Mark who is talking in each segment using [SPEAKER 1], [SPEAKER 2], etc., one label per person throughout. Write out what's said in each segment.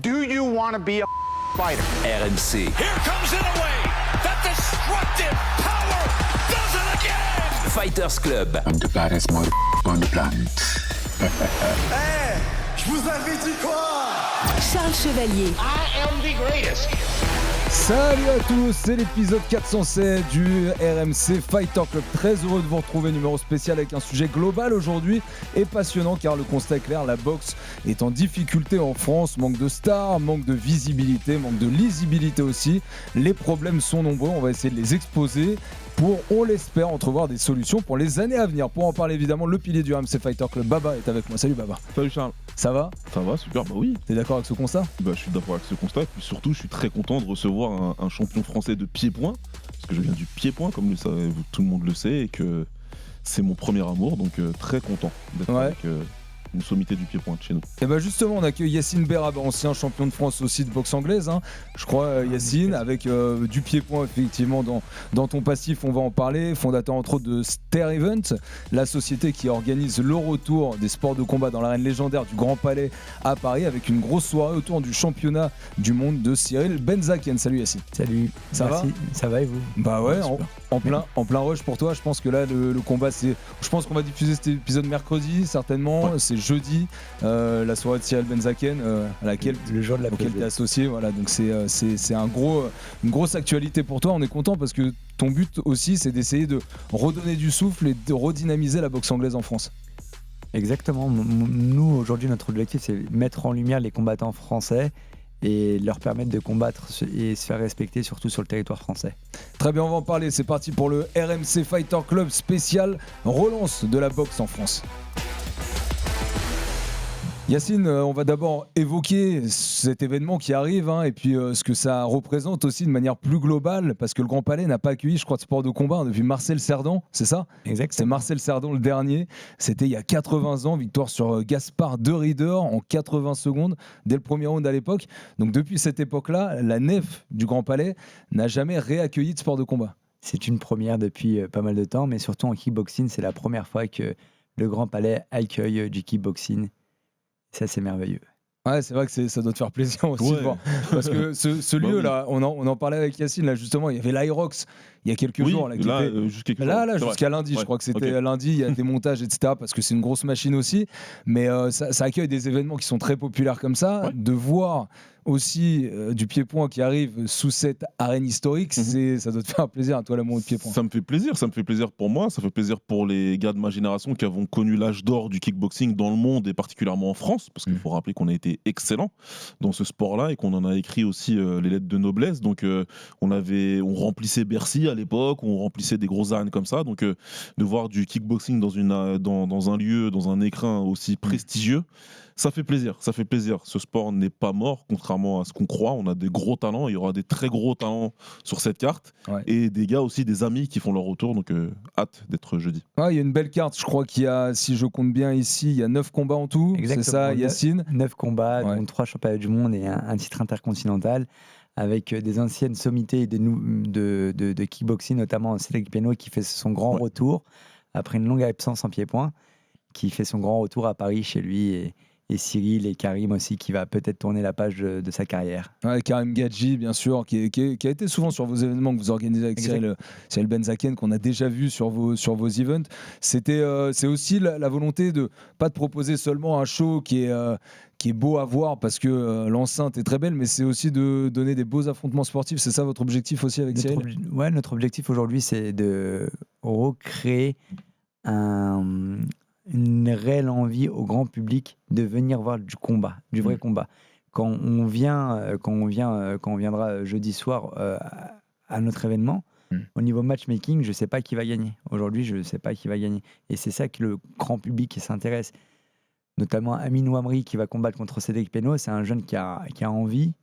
[SPEAKER 1] Do you want to be a fighter?
[SPEAKER 2] RMC.
[SPEAKER 3] Here comes Inoue. That destructive power does it again.
[SPEAKER 2] Fighters Club.
[SPEAKER 4] I'm the baddest motherfucker on the planet.
[SPEAKER 5] Hey, je vous avais dit quoi?
[SPEAKER 6] Charles Chevalier.
[SPEAKER 1] I am the greatest.
[SPEAKER 7] Salut à tous, c'est l'épisode 407 du RMC Fighter Club. Très heureux de vous retrouver, numéro spécial avec un sujet global aujourd'hui et passionnant car le constat est clair, la boxe est en difficulté en France, manque de stars, manque de visibilité, manque de lisibilité aussi. Les problèmes sont nombreux, on va essayer de les exposer pour, on l'espère, entrevoir des solutions pour les années à venir. Pour en parler évidemment, le pilier du RMC Fighter Club, Baba, est avec moi. Salut Baba.
[SPEAKER 8] Salut Charles.
[SPEAKER 7] Ça va ?
[SPEAKER 8] Ça va, super, bah oui.
[SPEAKER 7] T'es d'accord avec ce constat ?
[SPEAKER 8] Bah, je suis d'accord avec ce constat, et puis surtout je suis très content de recevoir un champion français de pied-point, parce que je viens du pied-point, comme tout le monde le sait, et que c'est mon premier amour, donc très content d'être avec une sommité du pied-point de chez nous.
[SPEAKER 7] Et bah justement, on accueille Yacine Berraba, ancien champion de France aussi de boxe anglaise, hein. Je crois, Yacine, avec du pied-point effectivement dans ton passif, on va en parler. Fondateur entre autres de Ster Event, la société qui organise le retour des sports de combat dans l'arène légendaire du Grand Palais à Paris, avec une grosse soirée autour du championnat du monde de Cyril Benzaken. Salut Yacine.
[SPEAKER 9] Salut.
[SPEAKER 7] Ça
[SPEAKER 9] Merci.
[SPEAKER 7] va ?
[SPEAKER 9] Ça va et vous ?
[SPEAKER 7] Bah ouais, en plein rush pour toi. Je pense que là le combat, je pense qu'on va diffuser cet épisode mercredi certainement. Ouais. C'est jeudi, la soirée de Cyril Benzaken à laquelle
[SPEAKER 9] le jour de la
[SPEAKER 7] auquel tu es associé. Voilà, donc c'est une grosse actualité pour toi. On est content parce que ton but aussi, c'est d'essayer de redonner du souffle et de redynamiser la boxe anglaise en France.
[SPEAKER 9] Exactement. Nous aujourd'hui, notre objectif, c'est mettre en lumière les combattants français et leur permettre de combattre et se faire respecter, surtout sur le territoire français.
[SPEAKER 7] Très bien, on va en parler. C'est parti pour le RMC Fighter Club spécial relance de la boxe en France. Yacine, on va d'abord évoquer cet événement qui arrive et puis ce que ça représente aussi de manière plus globale, parce que le Grand Palais n'a pas accueilli, je crois, de sport de combat depuis Marcel Cerdan, c'est ça ?
[SPEAKER 9] Exact.
[SPEAKER 7] C'est Marcel Cerdan le dernier, c'était il y a 80 ans, victoire sur Gaspard De Ridder en 80 secondes, dès le premier round à l'époque. Donc depuis cette époque-là, la nef du Grand Palais n'a jamais réaccueilli de sport de combat.
[SPEAKER 9] C'est une première depuis pas mal de temps, mais surtout en kickboxing, c'est la première fois que le Grand Palais accueille du kickboxing. Ça, c'est merveilleux.
[SPEAKER 7] Ouais, c'est vrai que ça doit te faire plaisir aussi de voir. Parce que ce lieu-là, on en parlait avec Yacine, là, justement, il y avait l'Irox il y a quelques jours. Jusqu'à lundi, je crois que c'était lundi, il y a des montages, etc., parce que c'est une grosse machine aussi. Mais ça accueille des événements qui sont très populaires comme ça. De voir aussi du pied-point qui arrive sous cette arène historique, ça doit te faire plaisir à toi, l'amour du pied-point.
[SPEAKER 8] Ça me fait plaisir pour moi, ça fait plaisir pour les gars de ma génération qui avons connu l'âge d'or du kickboxing dans le monde et particulièrement en France, parce qu'il faut rappeler qu'on a été excellents dans ce sport-là et qu'on en a écrit aussi les lettres de noblesse. Donc on remplissait Bercy à l'époque, on remplissait des grosses arènes comme ça. Donc de voir du kickboxing dans un lieu, dans un écrin aussi prestigieux, ça fait plaisir. Ce sport n'est pas mort, contrairement à ce qu'on croit. On a des gros talents, il y aura des très gros talents sur cette carte. Ouais. Et des gars aussi, des amis qui font leur retour. Donc hâte d'être jeudi.
[SPEAKER 7] Il y a une belle carte, je crois qu'il y a, si je compte bien ici, il y a 9 combats en tout.
[SPEAKER 9] Exactement.
[SPEAKER 7] C'est ça, Yacine ?
[SPEAKER 9] 9 combats, dont 3 championnats du monde et un titre intercontinental, avec des anciennes sommités de kickboxing, notamment Cédric Pénaud qui fait son grand retour après une longue absence en pied-point, qui fait son grand retour à Paris chez lui, et Cyril et Karim aussi, qui va peut-être tourner la page de sa carrière.
[SPEAKER 7] Ouais, Karim Gadji, bien sûr, qui a été souvent sur vos événements que vous organisez avec Cyril Benzaken, qu'on a déjà vu sur vos events. C'est aussi la volonté de pas de proposer seulement un show qui est beau à voir parce que l'enceinte est très belle, mais c'est aussi de donner des beaux affrontements sportifs. C'est ça votre objectif aussi avec Cyril ?
[SPEAKER 9] Notre objectif aujourd'hui, c'est de recréer une réelle envie au grand public de venir voir du combat, du vrai combat. Quand on viendra jeudi soir à notre événement, au niveau matchmaking, je ne sais pas qui va gagner. Aujourd'hui, je ne sais pas qui va gagner. Et c'est ça que le grand public s'intéresse. Notamment Amin Ouamri qui va combattre contre Cédric Pénaud. C'est un jeune qui a envie.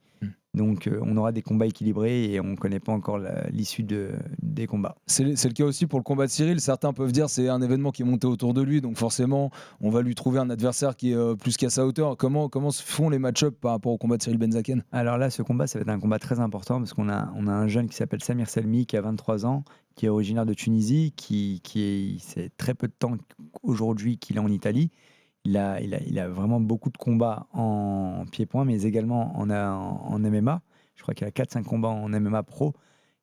[SPEAKER 9] Donc on aura des combats équilibrés et on ne connaît pas encore l'issue des combats.
[SPEAKER 7] C'est le cas aussi pour le combat de Cyril. Certains peuvent dire que c'est un événement qui est monté autour de lui, donc forcément on va lui trouver un adversaire qui est plus qu'à sa hauteur. Comment se font les match-ups par rapport au combat de Cyril Benzaken ?
[SPEAKER 9] Alors là, ce combat, ça va être un combat très important parce qu'on a un jeune qui s'appelle Samir Selmi qui a 23 ans, qui est originaire de Tunisie, c'est très peu de temps aujourd'hui qu'il est en Italie. Il a vraiment beaucoup de combats en pied-point, mais également en MMA. Je crois qu'il a 4-5 combats en MMA pro.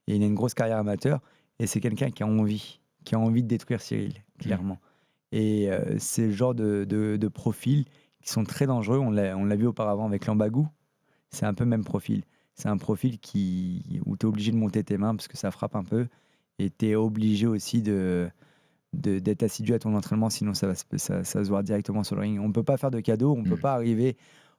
[SPEAKER 9] Et il a une grosse carrière amateur. Et c'est quelqu'un qui a envie de détruire Cyril, clairement. Et c'est le genre de profils qui sont très dangereux. On l'a vu auparavant avec Lambagou. C'est un peu le même profil. C'est un profil où tu es obligé de monter tes mains parce que ça frappe un peu. Et tu es obligé aussi d'être assidu à ton entraînement, sinon ça se voit directement sur le ring. On ne peut pas faire de cadeaux, on ne peut pas arriver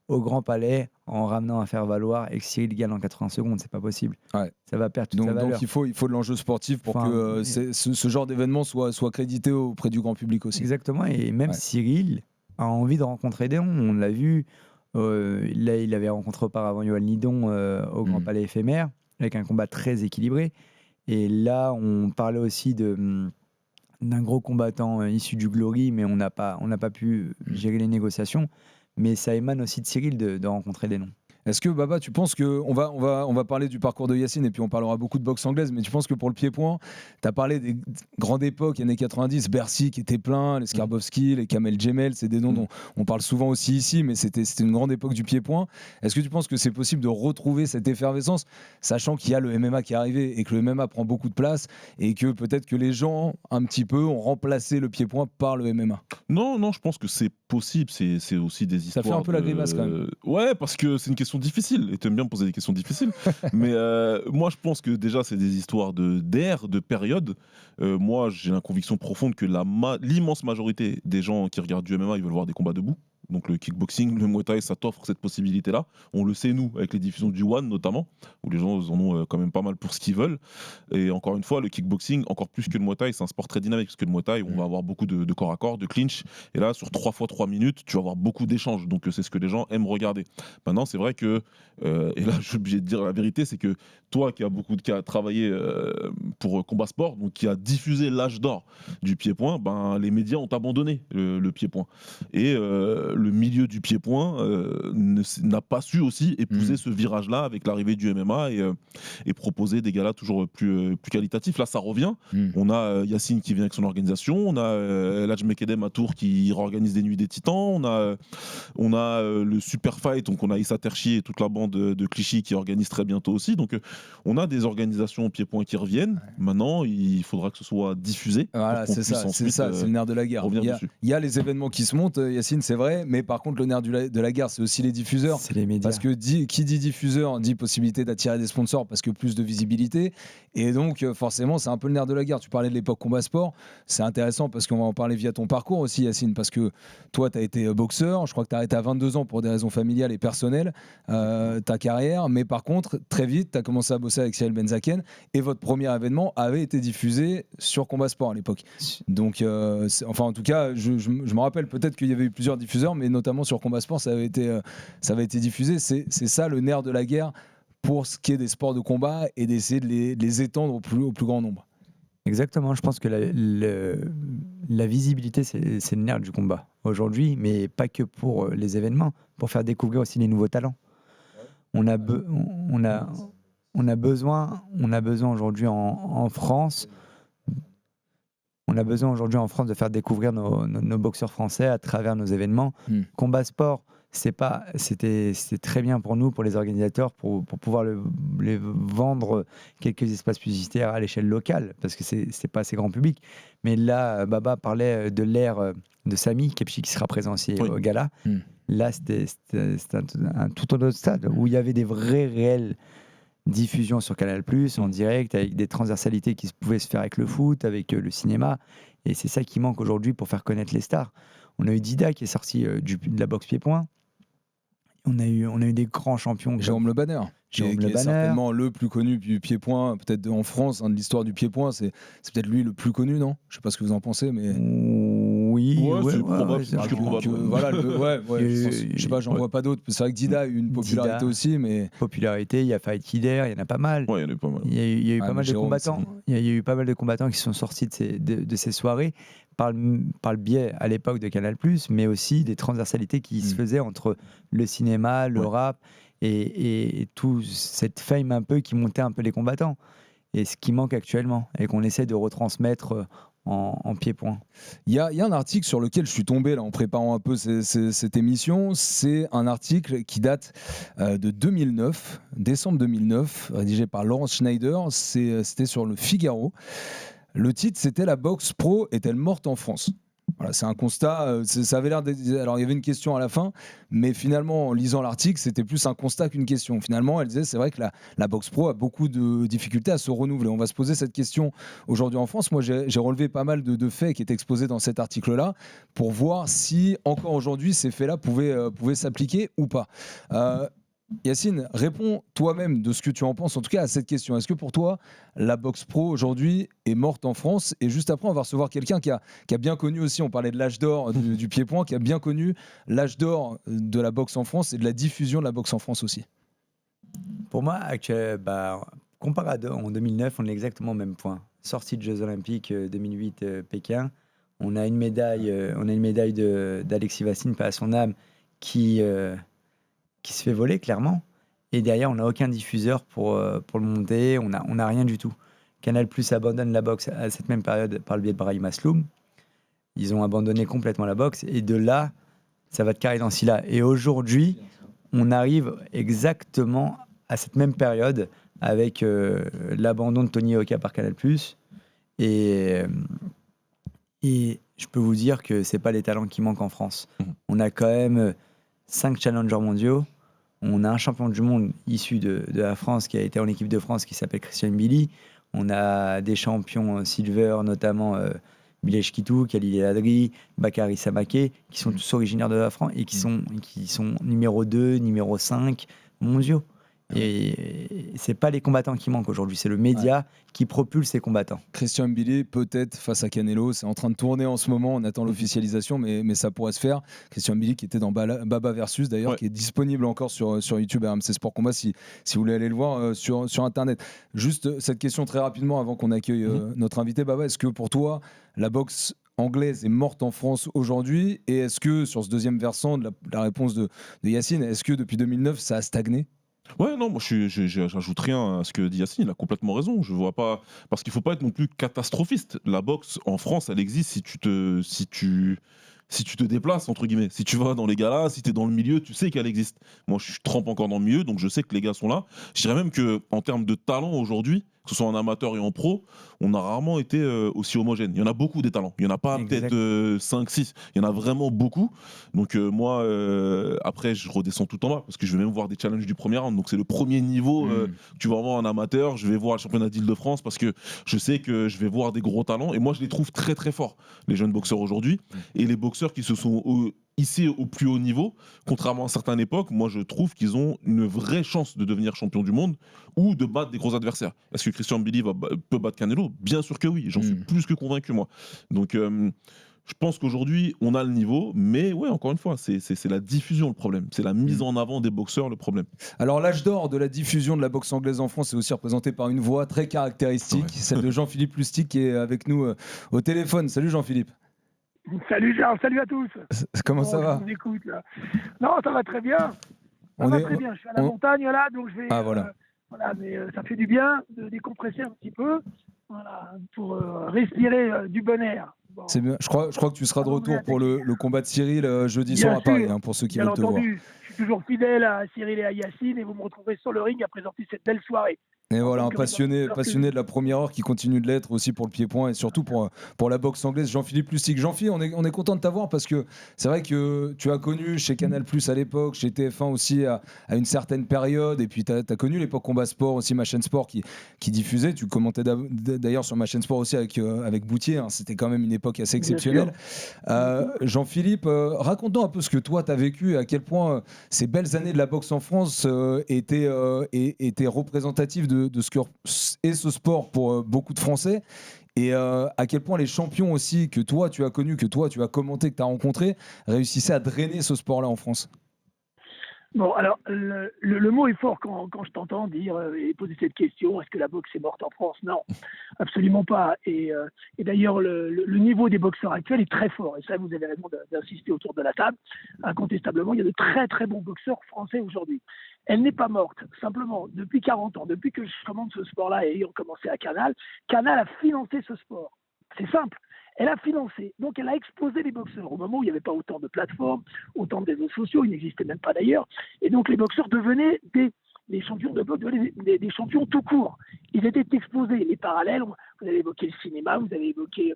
[SPEAKER 9] au Grand Palais en ramenant un faire-valoir et que Cyril gagne en 80 secondes, c'est pas possible. Ouais. Ça va perdre toute sa valeur.
[SPEAKER 7] Donc il faut de l'enjeu sportif pour que ce genre d'événement soit crédité auprès du grand public aussi.
[SPEAKER 9] Exactement, et même Cyril a envie de rencontrer des noms, on l'a vu, là, il avait rencontré auparavant Yoann Lidon au Grand Palais éphémère, avec un combat très équilibré, et là on parlait aussi d'un gros combattant issu du Glory, mais on n'a pas pu gérer les négociations. Mais ça émane aussi de Cyril de rencontrer des noms.
[SPEAKER 7] Est-ce que Baba, tu penses que on va parler du parcours de Yacine et puis on parlera beaucoup de boxe anglaise, mais tu penses que pour le pied-point, tu as parlé des grandes époques, années 90, Bercy qui était plein, les Skarbowski, les Kamel Jemel, c'est des noms dont on parle souvent aussi ici, mais c'était une grande époque du pied-point. Est-ce que tu penses que c'est possible de retrouver cette effervescence, sachant qu'il y a le MMA qui est arrivé et que le MMA prend beaucoup de place et que peut-être que les gens, un petit peu, ont remplacé le pied-point par le MMA?
[SPEAKER 8] Non, je pense que c'est possible, c'est aussi des histoires...
[SPEAKER 7] Ça fait un peu la grimace quand même.
[SPEAKER 8] Ouais, parce que c'est une question difficile, et tu aimes bien me poser des questions difficiles. Mais moi, je pense que déjà, c'est des histoires d'ère, de période. Moi, j'ai la conviction profonde que l'immense majorité des gens qui regardent du MMA, ils veulent voir des combats debout. Donc le kickboxing, le Muay Thai, ça t'offre cette possibilité-là. On le sait, nous, avec les diffusions du One notamment, où les gens en ont quand même pas mal pour ce qu'ils veulent. Et encore une fois, le kickboxing, encore plus que le Muay Thai, c'est un sport très dynamique, parce que le Muay Thai, on va avoir beaucoup de corps à corps, de clinch. Et là, sur 3 fois 3 minutes, tu vas avoir beaucoup d'échanges. Donc c'est ce que les gens aiment regarder. Maintenant, c'est vrai que, et là, je suis obligé de dire la vérité, c'est que toi qui as travaillé pour Combat Sport, donc qui a diffusé l'âge d'or du pied-point, les médias ont abandonné le pied-point. Et le milieu du pied-point n'a pas su aussi épouser ce virage-là avec l'arrivée du MMA et proposer des galas toujours plus qualitatifs. Là, ça revient. On a Yacine qui vient avec son organisation, on a Eladj Mekedem à Tours qui réorganise des Nuits des Titans, on a le Super Fight, donc on a Issa Terchi et toute la bande de Clichy qui organise très bientôt aussi. Donc on a des organisations au pied-point qui reviennent. Maintenant, il faudra que ce soit diffusé.
[SPEAKER 7] Voilà, c'est ça, c'est le nerf de la guerre. Il y a les événements qui se montent, Yacine, c'est vrai, mais par contre, le nerf de la guerre, c'est aussi les diffuseurs.
[SPEAKER 9] C'est les médias.
[SPEAKER 7] Parce que qui dit diffuseur dit possibilité d'attirer des sponsors parce que plus de visibilité. Et donc, forcément, c'est un peu le nerf de la guerre. Tu parlais de l'époque Combat Sport. C'est intéressant parce qu'on va en parler via ton parcours aussi, Yacine. Parce que toi, tu as été boxeur. Je crois que tu as arrêté à 22 ans pour des raisons familiales et personnelles, ta carrière. Mais par contre, très vite, tu as commencé à bosser avec Cyril Benzaken. Et votre premier événement avait été diffusé sur Combat Sport à l'époque. Donc, enfin, en tout cas, je me rappelle peut-être qu'il y avait eu plusieurs diffuseurs, mais notamment sur Combat Sport, ça avait été diffusé. C'est ça le nerf de la guerre pour ce qui est des sports de combat et d'essayer de les étendre au plus grand nombre.
[SPEAKER 9] Exactement, je pense que la visibilité, c'est le nerf du combat aujourd'hui, mais pas que pour les événements, pour faire découvrir aussi les nouveaux talents. On a besoin aujourd'hui en France. On a besoin aujourd'hui en France de faire découvrir nos boxeurs français à travers nos événements. Combat Sport, c'était très bien pour nous, pour les organisateurs, pour pouvoir les vendre quelques espaces publicitaires à l'échelle locale, parce que c'est pas assez grand public. Mais là, Baba parlait de l'ère de Sami Kepchi qui sera présent aussi au gala. Là, c'était un tout autre stade où il y avait des réelles diffusion sur Canal+, en direct, avec des transversalités qui pouvaient se faire avec le foot, avec le cinéma. Et c'est ça qui manque aujourd'hui pour faire connaître les stars. On a eu Dida qui est sorti de la boxe pied-point. On a eu des grands champions.
[SPEAKER 7] Jérôme Le Banner. Qui est certainement le plus connu du pied-point, peut-être en France, de l'histoire du pied-point. C'est peut-être lui le plus connu, non? Je ne sais pas ce que vous en pensez, mais...
[SPEAKER 9] Oui,
[SPEAKER 8] c'est probable.
[SPEAKER 7] Je sais pas, j'en vois pas d'autres. C'est vrai que Dida a eu une popularité aussi, mais...
[SPEAKER 9] Popularité, il y a Faïd Kider, il y en a pas mal.
[SPEAKER 8] Ouais, il y en a pas mal.
[SPEAKER 9] Il y a eu pas mal de combattants. Il y a eu pas mal de combattants qui sont sortis de ces soirées par le biais, à l'époque, de Canal+, mais aussi des transversalités qui se faisaient entre le cinéma, le rap... Et tout cette fame un peu qui montait un peu les combattants, et ce qui manque actuellement et qu'on essaie de retransmettre en pied-point.
[SPEAKER 7] Il y a un article sur lequel je suis tombé là, en préparant un peu cette émission. C'est un article qui date de 2009, décembre 2009, rédigé par Laurence Schneider. C'était sur le Figaro. Le titre, c'était « La boxe pro est-elle morte en France ?» Voilà, c'est un constat. Ça avait l'air alors, il y avait une question à la fin, mais finalement, en lisant l'article, c'était plus un constat qu'une question. Finalement, elle disait c'est vrai que la boxe pro a beaucoup de difficultés à se renouveler. On va se poser cette question aujourd'hui en France. Moi, j'ai relevé pas mal de faits qui étaient exposés dans cet article-là pour voir si, encore aujourd'hui, ces faits-là pouvaient s'appliquer ou pas. Yacine, réponds toi-même de ce que tu en penses, en tout cas à cette question. Est-ce que pour toi, la boxe pro aujourd'hui est morte en France ? Et juste après, on va recevoir quelqu'un qui a bien connu aussi, on parlait de l'âge d'or du pied-point, qui a bien connu l'âge d'or de la boxe en France et de la diffusion de la boxe en France aussi.
[SPEAKER 9] Pour moi, comparé en 2009, on est exactement au même point. Sortie de Jeux Olympiques 2008 Pékin, on a une médaille d'Alexis Vassine, paix à son âme, qui se fait voler clairement, et derrière on n'a aucun diffuseur pour le monter, on a rien du tout. Canal+ abandonne la boxe à cette même période par le biais de Brahim Asloum. Ils ont abandonné complètement la boxe, et de là ça va de carré dans Silla. Et aujourd'hui on arrive exactement à cette même période avec l'abandon de Tony Yoka par Canal+, et je peux vous dire que c'est pas les talents qui manquent en France. On a quand même 5 challengers mondiaux. On a un champion du monde issu de la France qui a été en équipe de France qui s'appelle Christian Mbili. On a des champions silver, notamment Bilej Kitou, Khalil El Adri, Bakary Samaké, qui sont tous originaires de la France et qui sont numéro 2, numéro 5 mondiaux. Et c'est pas les combattants qui manquent aujourd'hui, c'est le média qui propulse ces combattants.
[SPEAKER 7] Christian Mbili, peut-être face à Canelo, c'est en train de tourner en ce moment, on attend l'officialisation, mais ça pourrait se faire. Christian Mbili qui était dans Baba Versus d'ailleurs, qui est disponible encore sur YouTube RMC Sport Combat si vous voulez aller le voir sur Internet. Juste cette question très rapidement avant qu'on accueille notre invité, Baba, est-ce que pour toi, la boxe anglaise est morte en France aujourd'hui, et est-ce que sur ce deuxième versant de la réponse de Yacine, est-ce que depuis 2009 ça a stagné ?
[SPEAKER 8] Ouais, non, moi j'ajoute rien à ce que dit Yacine, il a complètement raison. Je vois pas, parce qu'il faut pas être non plus catastrophiste. La boxe en France, elle existe si tu te déplaces, entre guillemets. Si tu vas dans les galas, si tu es dans le milieu, tu sais qu'elle existe. Moi, je trempe encore dans le milieu, donc je sais que les gars sont là. Je dirais même qu'en termes de talent aujourd'hui, que ce soit en amateur et en pro, on a rarement été aussi homogène. Il y en a beaucoup des talents. Il n'y en a pas peut-être 5, 6. Il y en a vraiment beaucoup. Donc moi, après, je redescends tout en bas parce que je vais même voir des challenges du premier round. Donc c'est le premier niveau que tu vas avoir en amateur. Je vais voir le championnat d'Île-de-France parce que je sais que je vais voir des gros talents. Et moi, je les trouve très très forts, les jeunes boxeurs aujourd'hui. Et les boxeurs qui se sont ici au plus haut niveau, contrairement à certaines époques, moi je trouve qu'ils ont une vraie chance de devenir champion du monde ou de battre des gros adversaires. Est-ce que Christian Mbili peut battre Canelo ? Bien sûr que oui, j'en suis plus que convaincu moi. Donc je pense qu'aujourd'hui on a le niveau, mais ouais, encore une fois, c'est la diffusion le problème, c'est la mise en avant des boxeurs le problème.
[SPEAKER 7] Alors l'âge d'or de la diffusion de la boxe anglaise en France est aussi représenté par une voix très caractéristique, celle de Jean-Philippe Lustig qui est avec nous au téléphone. Salut Jean-Philippe.
[SPEAKER 2] Salut Charles, salut à tous.
[SPEAKER 7] Comment ça va ?
[SPEAKER 2] Je vous écoute là. Non, ça va très bien. Ça va très bien. Je suis à la montagne là, donc je vais. Voilà, mais ça fait du bien de décompresser un petit peu, voilà, pour respirer du bon air. Bon.
[SPEAKER 7] C'est bien. Je crois que tu seras de retour pour le combat de Cyril jeudi soir à Paris, pour ceux qui veulent te voir.
[SPEAKER 2] Je suis toujours fidèle à Cyril et à Yacine, et vous me retrouverez sur le ring à présenter cette belle soirée.
[SPEAKER 7] Et voilà, un passionné de la première heure qui continue de l'être aussi pour le pied-point et surtout pour la boxe anglaise. Jean-Philippe Lustig. Jean-Philippe, on est content de t'avoir parce que c'est vrai que tu as connu chez Canal+ à l'époque, chez TF1 aussi à une certaine période, et puis tu as connu l'époque Combat Sport aussi, ma chaîne Sport qui diffusait. Tu commentais d'ailleurs sur ma chaîne Sport aussi avec Boutier, hein. C'était quand même une époque assez exceptionnelle. Jean-Philippe, raconte-nous un peu ce que toi tu as vécu, à quel point ces belles années de la boxe en France étaient représentatives de ce que est ce sport pour beaucoup de Français, et à quel point les champions aussi que toi tu as connus, que toi tu as commenté, que tu as rencontrés, réussissaient à drainer ce sport-là en France.
[SPEAKER 2] Bon, alors, le mot est fort quand je t'entends dire et poser cette question, est-ce que la boxe est morte en France ? Non, absolument pas. Et d'ailleurs, le niveau des boxeurs actuels est très fort. Et ça, vous avez raison d'insister autour de la table. Incontestablement, il y a de très, très bons boxeurs français aujourd'hui. Elle n'est pas morte. Simplement, depuis 40 ans, depuis que je commande ce sport-là et ayant commencé à Canal a financé ce sport. C'est simple. Elle a financé, donc elle a exposé les boxeurs. Au moment où il n'y avait pas autant de plateformes, autant de réseaux sociaux, ils n'existaient même pas d'ailleurs. Et donc les boxeurs devenaient des champions de boxe, des champions tout court. Ils étaient exposés. Les parallèles, vous avez évoqué le cinéma, vous avez évoqué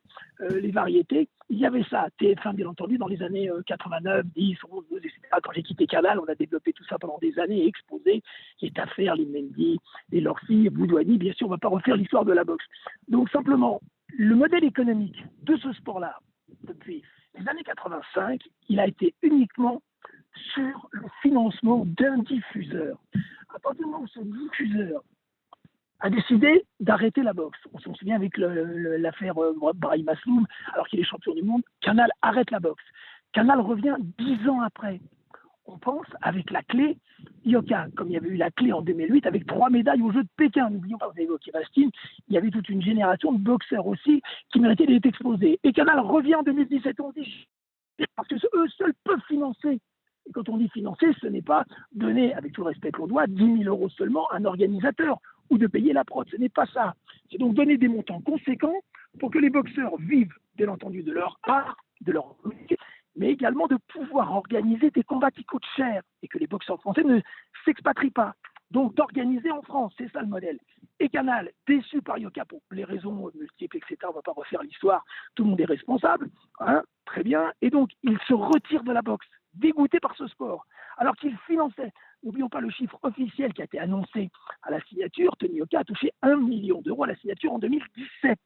[SPEAKER 2] les variétés. Il y avait ça, TF1 bien entendu, dans les années 89, 10, 11, 12, etc. Quand j'ai quitté Canal, on a développé tout ça pendant des années et exposé les affaires, les Mendy, les Lorsi, Boudouani. Bien sûr, on ne va pas refaire l'histoire de la boxe. Donc simplement, le modèle économique de ce sport-là, depuis les années 85, il a été uniquement sur le financement d'un diffuseur. À partir du moment où ce diffuseur a décidé d'arrêter la boxe, on s'en souvient avec l'affaire Brahim Asloum, alors qu'il est champion du monde, Canal arrête la boxe. Canal revient 10 ans après. On pense avec la clé Yoka, comme il y avait eu la clé en 2008 avec 3 médailles aux Jeux de Pékin. N'oublions pas, vous avez évoqué Bastine, il y avait toute une génération de boxeurs aussi qui méritaient d'être exposés. Et Canal revient en 2017, on dit parce que eux seuls peuvent financer. Et quand on dit financer, ce n'est pas donner, avec tout le respect qu'on doit, 10 000 euros seulement à un organisateur ou de payer la prod. Ce n'est pas ça. C'est donc donner des montants conséquents pour que les boxeurs vivent, bien entendu, de leur art, de leur métier, mais également de pouvoir organiser des combats qui coûtent cher et que les boxeurs français ne s'expatrient pas. Donc d'organiser en France, c'est ça le modèle. Et Canal, déçu par Yoka pour les raisons multiples, etc., on ne va pas refaire l'histoire, tout le monde est responsable, hein, très bien, et donc il se retire de la boxe, dégoûté par ce sport, alors qu'il finançait. N'oublions pas le chiffre officiel qui a été annoncé à la signature, Tony Yoka a touché 1 million d'euros à la signature en 2017.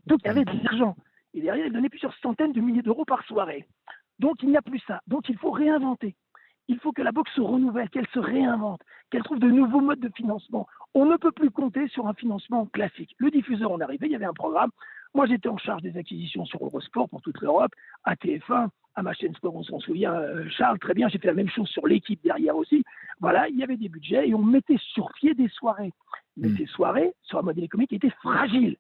[SPEAKER 2] Donc il y avait de l'argent. Et derrière, il donnait plusieurs centaines de milliers d'euros par soirée. Donc il n'y a plus ça. Donc il faut réinventer. Il faut que la boxe se renouvelle, qu'elle se réinvente, qu'elle trouve de nouveaux modes de financement. On ne peut plus compter sur un financement classique. Le diffuseur en arrivait, il y avait un programme. Moi, j'étais en charge des acquisitions sur Eurosport pour toute l'Europe, à TF1, à ma chaîne Sport, on s'en souvient, Charles, très bien. J'ai fait la même chose sur l'équipe derrière aussi. Voilà, il y avait des budgets et on mettait sur pied des soirées. Mais ces soirées, sur un modèle économique, étaient fragiles.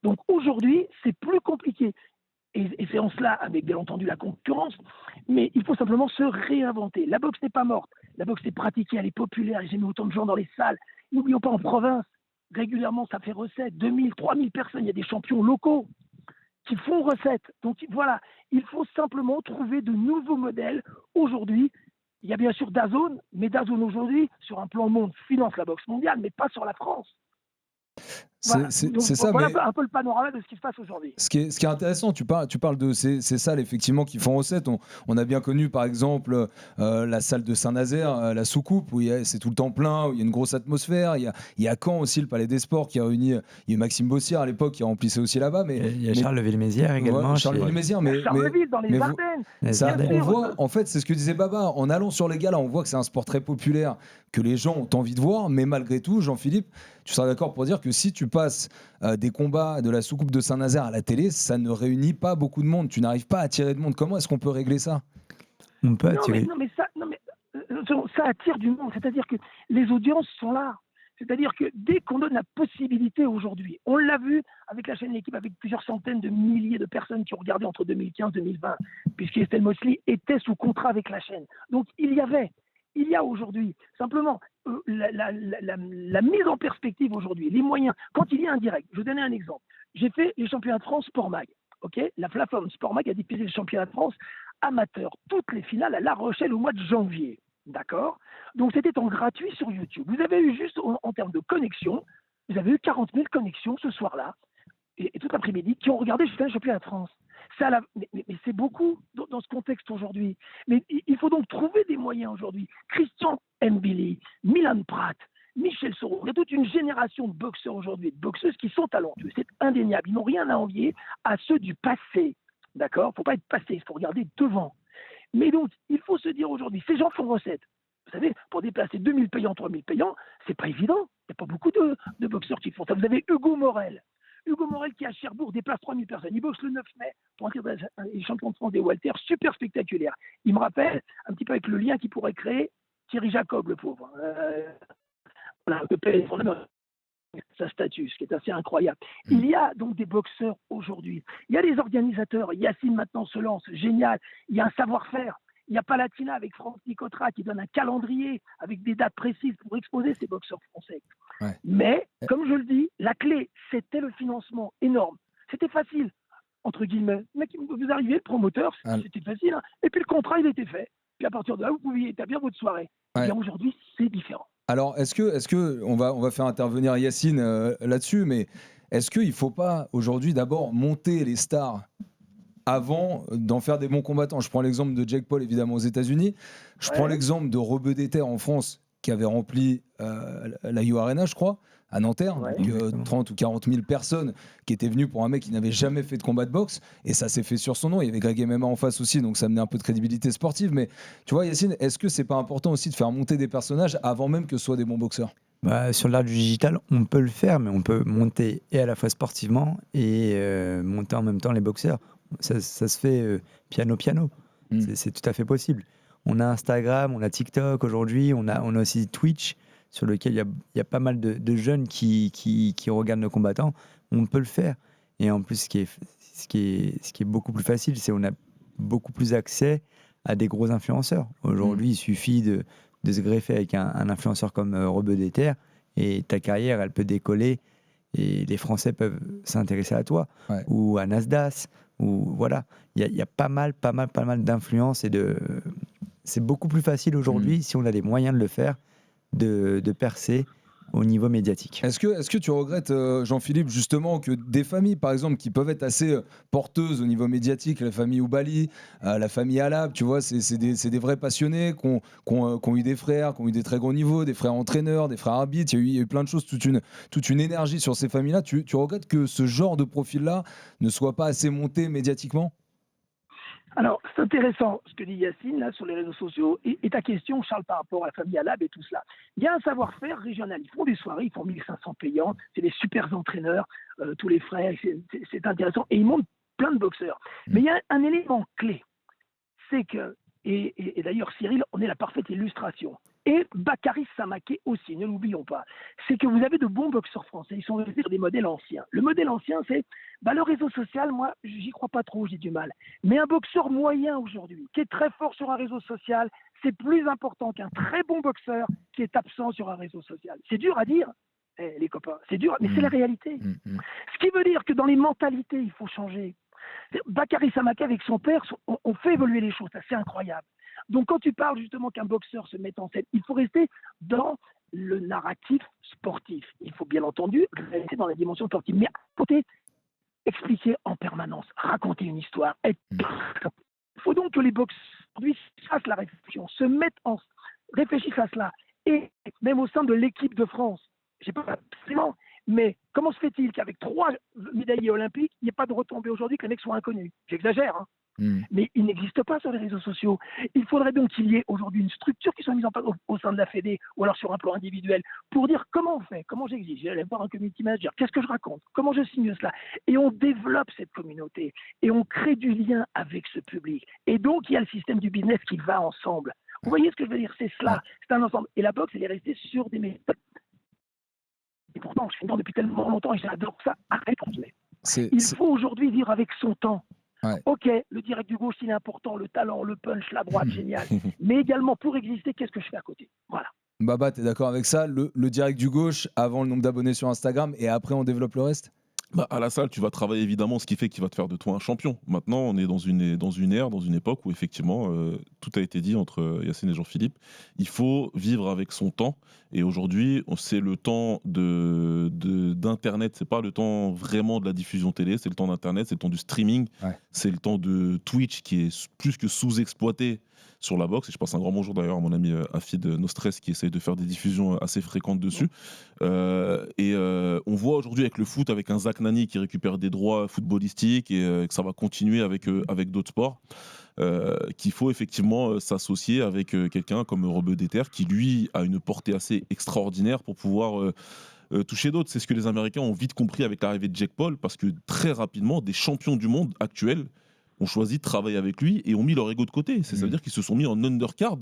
[SPEAKER 2] Donc aujourd'hui, c'est plus compliqué. Et c'est en cela, avec bien entendu la concurrence, mais il faut simplement se réinventer. La boxe n'est pas morte, la boxe est pratiquée, elle est populaire, j'ai mis autant de gens dans les salles. N'oublions pas, en province, régulièrement, ça fait recette, 2000, 3000 personnes, il y a des champions locaux qui font recette. Donc voilà, il faut simplement trouver de nouveaux modèles. Aujourd'hui, il y a bien sûr DAZN, mais DAZN aujourd'hui, sur un plan monde, finance la boxe mondiale, mais pas sur la France. Voilà. Donc,
[SPEAKER 7] c'est ça,
[SPEAKER 2] voilà
[SPEAKER 7] mais
[SPEAKER 2] un peu le panorama de ce qui se passe aujourd'hui.
[SPEAKER 7] ce qui est intéressant, tu parles de ces salles effectivement qui font recette. On a bien connu par exemple la salle de Saint-Nazaire, la Soucoupe, où c'est tout le temps plein, où il y a une grosse atmosphère. Il y a Caen aussi, le Palais des Sports qui a réuni. Il y a eu Maxime Bossière à l'époque qui remplissait aussi là-bas. Mais
[SPEAKER 9] il y a Charles Ville-Mézières également.
[SPEAKER 7] Charles Ville-Mézières,
[SPEAKER 2] Charleville dans les Ardennes.
[SPEAKER 7] On voit, en fait, c'est ce que disait Baba. En allant sur les galas, on voit que c'est un sport très populaire, que les gens ont envie de voir. Mais malgré tout, Jean-Philippe, tu seras d'accord pour dire que si tu passes des combats de la Soucoupe de Saint-Nazaire à la télé, ça ne réunit pas beaucoup de monde. Tu n'arrives pas à attirer de monde. Comment est-ce qu'on peut régler ça ?
[SPEAKER 9] On peut attirer.
[SPEAKER 2] Ça attire du monde. C'est-à-dire que les audiences sont là. C'est-à-dire que dès qu'on donne la possibilité aujourd'hui, on l'a vu avec la chaîne L'équipe, avec plusieurs centaines de milliers de personnes qui ont regardé entre 2015 et 2020, puisque Estelle Mosley était sous contrat avec la chaîne. Donc il y a aujourd'hui simplement la mise en perspective aujourd'hui, les moyens. Quand il y a un direct, je vais donner un exemple. J'ai fait les championnats de France Sport Mag. Okay, la plateforme Sport Mag a diffusé les championnats de France amateurs, toutes les finales à La Rochelle au mois de janvier. D'accord ? Donc c'était en gratuit sur YouTube. Vous avez eu juste en termes de connexion, vous avez eu 40 000 connexions ce soir-là, et tout l'après-midi, qui ont regardé jusqu'à le championnat de France. Mais c'est beaucoup dans ce contexte aujourd'hui. Mais il faut donc trouver des moyens aujourd'hui. Christian Mbili, Milan Pratt, Michel Soro, il y a toute une génération de boxeurs aujourd'hui, de boxeuses qui sont talentueux. C'est indéniable. Ils n'ont rien à envier à ceux du passé. D'accord ? Il ne faut pas être passé, il faut regarder devant. Mais donc, il faut se dire aujourd'hui, ces gens font recette. Vous savez, pour déplacer 2000 payants, 3000 payants, c'est pas évident. Il n'y a pas beaucoup de boxeurs qui font ça. Vous avez Hugo Morel. Hugo Morel qui à Cherbourg déplace 3000 personnes. Il boxe le 9 mai pour un titre des champions de France des Walter, super spectaculaire. Il me rappelle un petit peu avec le lien qu'il pourrait créer Thierry Jacob, le pauvre. Voilà, sa statue, ce qui est assez incroyable. Il y a donc des boxeurs aujourd'hui. Il y a des organisateurs. Yacine maintenant se lance, génial. Il y a un savoir-faire. Il y a Palatina avec Franck Nicotra qui donne un calendrier avec des dates précises pour exposer ces boxeurs français. Ouais. Mais, comme je le dis, la clé, c'était le financement énorme. c'était facile, entre guillemets. Mec, vous arrivez, le promoteur, c'était facile, hein. Et puis le contrat, il était fait. Puis à partir de là, vous pouviez établir votre soirée.
[SPEAKER 7] Ouais.
[SPEAKER 2] Et bien aujourd'hui, c'est différent.
[SPEAKER 7] Alors, est-ce que on va faire intervenir Yacine là-dessus, mais est-ce qu'il ne faut pas aujourd'hui d'abord monter les stars avant d'en faire des bons combattants? Je prends l'exemple de Jake Paul évidemment aux États-Unis. Je prends l'exemple de Rebeu Déter en France qui avait rempli la U Arena, je crois, à Nanterre, donc 30 ou 40 000 personnes qui étaient venues pour un mec qui n'avait jamais fait de combat de boxe, et ça s'est fait sur son nom. Il y avait Greg MMA en face aussi, donc ça menait un peu de crédibilité sportive. Mais tu vois, Yacine, est-ce que c'est pas important aussi de faire monter des personnages avant même que ce soit des bons boxeurs?
[SPEAKER 9] Sur l'art du digital, on peut le faire, mais on peut monter et à la fois sportivement et monter en même temps les boxeurs. Ça se fait piano. C'est tout à fait possible. On a Instagram, on a TikTok aujourd'hui, on a aussi Twitch, sur lequel il y a pas mal de jeunes qui regardent nos combattants. On peut le faire. Et en plus, ce qui est beaucoup plus facile, c'est qu'on a beaucoup plus accès à des gros influenceurs. Aujourd'hui, il suffit de se greffer avec un influenceur comme Rebeu Déter, et ta carrière, elle peut décoller, et les Français peuvent s'intéresser à toi, ou à Nasdaq, ou voilà. Il y a pas mal d'influence, et c'est beaucoup plus facile aujourd'hui, si on a les moyens de le faire, de percer au niveau médiatique.
[SPEAKER 7] Est-ce que tu regrettes, Jean-Philippe, justement, que des familles, par exemple, qui peuvent être assez porteuses au niveau médiatique, la famille Oubali, la famille Alab, tu vois, c'est des vrais passionnés qui ont eu des frères, qui ont eu des très gros niveaux, des frères entraîneurs, des frères arbitres, il y a eu plein de choses, toute une énergie sur ces familles-là. Tu regrettes que ce genre de profil-là ne soit pas assez monté médiatiquement ?
[SPEAKER 2] Alors, c'est intéressant ce que dit Yacine là, sur les réseaux sociaux, et ta question, Charles, par rapport à la famille Alab et tout cela. Il y a un savoir-faire régional. Ils font des soirées, ils font 1500 payants, c'est des super entraîneurs, tous les frères, c'est intéressant, et ils montent plein de boxeurs. Mais il y a un élément clé, c'est que, et d'ailleurs Cyril, on est la parfaite illustration, et Bakary Samaké aussi, ne l'oublions pas, c'est que vous avez de bons boxeurs français, ils sont restés sur des modèles anciens. Le modèle ancien, c'est le réseau social, moi, j'y crois pas trop, j'ai du mal. Mais un boxeur moyen aujourd'hui, qui est très fort sur un réseau social, c'est plus important qu'un très bon boxeur qui est absent sur un réseau social. C'est dur à dire, les copains, c'est dur, mais c'est la réalité. Ce qui veut dire que dans les mentalités, il faut changer. Bakary Samaké, avec son père, on fait évoluer les choses, c'est incroyable. Donc quand tu parles justement qu'un boxeur se mette en scène, il faut rester dans le narratif sportif. Il faut bien entendu rester dans la dimension sportive, mais à côté, expliquer en permanence, raconter une histoire. Il faut donc que les boxeurs fassent la réflexion, réfléchissent à cela, et même au sein de l'équipe de France. Je sais pas absolument, mais comment se fait-il qu'avec 3 médaillés olympiques, il n'y ait pas de retombée aujourd'hui, que le mec soit inconnu? J'exagère, hein. Mais il n'existe pas sur les réseaux sociaux. Il faudrait donc qu'il y ait aujourd'hui une structure qui soit mise en place au sein de la Fédé, ou alors sur un plan individuel, pour dire comment on fait, comment j'exige, j'allais voir un community manager, qu'est-ce que je raconte, comment je signe cela, et on développe cette communauté, et on crée du lien avec ce public. Et donc il y a le système du business qui va ensemble. Vous voyez ce que je veux dire? C'est cela, c'est un ensemble. Et la boxe, elle est restée sur des méthodes. Et pourtant, je suis dedans depuis tellement longtemps et j'adore ça. Arrête, on se met. Il faut aujourd'hui vivre avec son temps. Ok, le direct du gauche, il est important, le talent, le punch, la droite, génial. Mais également, pour exister, qu'est-ce que je fais à côté? Voilà.
[SPEAKER 7] Baba, t'es d'accord avec ça? Le direct du gauche, avant le nombre d'abonnés sur Instagram, et après on développe le reste?
[SPEAKER 8] À la salle, tu vas travailler évidemment ce qui fait qu'il va te faire de toi un champion. Maintenant, on est dans une ère, dans une époque où effectivement, tout a été dit entre Yacine et Jean-Philippe. Il faut vivre avec son temps. Et aujourd'hui, c'est le temps d'Internet. C'est pas le temps vraiment de la diffusion télé. C'est le temps d'Internet, c'est le temps du streaming. C'est le temps de Twitch qui est plus que sous-exploité sur la boxe, et je passe un grand bonjour d'ailleurs à mon ami Afid Nostress qui essaye de faire des diffusions assez fréquentes dessus. On voit aujourd'hui avec le foot, avec un Zach Nani qui récupère des droits footballistiques, et que ça va continuer avec d'autres sports, qu'il faut effectivement s'associer avec quelqu'un comme Rebeu Déter qui lui a une portée assez extraordinaire pour pouvoir toucher d'autres. C'est ce que les Américains ont vite compris avec l'arrivée de Jake Paul, parce que très rapidement des champions du monde actuels ont choisi de travailler avec lui et ont mis leur ego de côté. Ça veut dire qu'ils se sont mis en undercard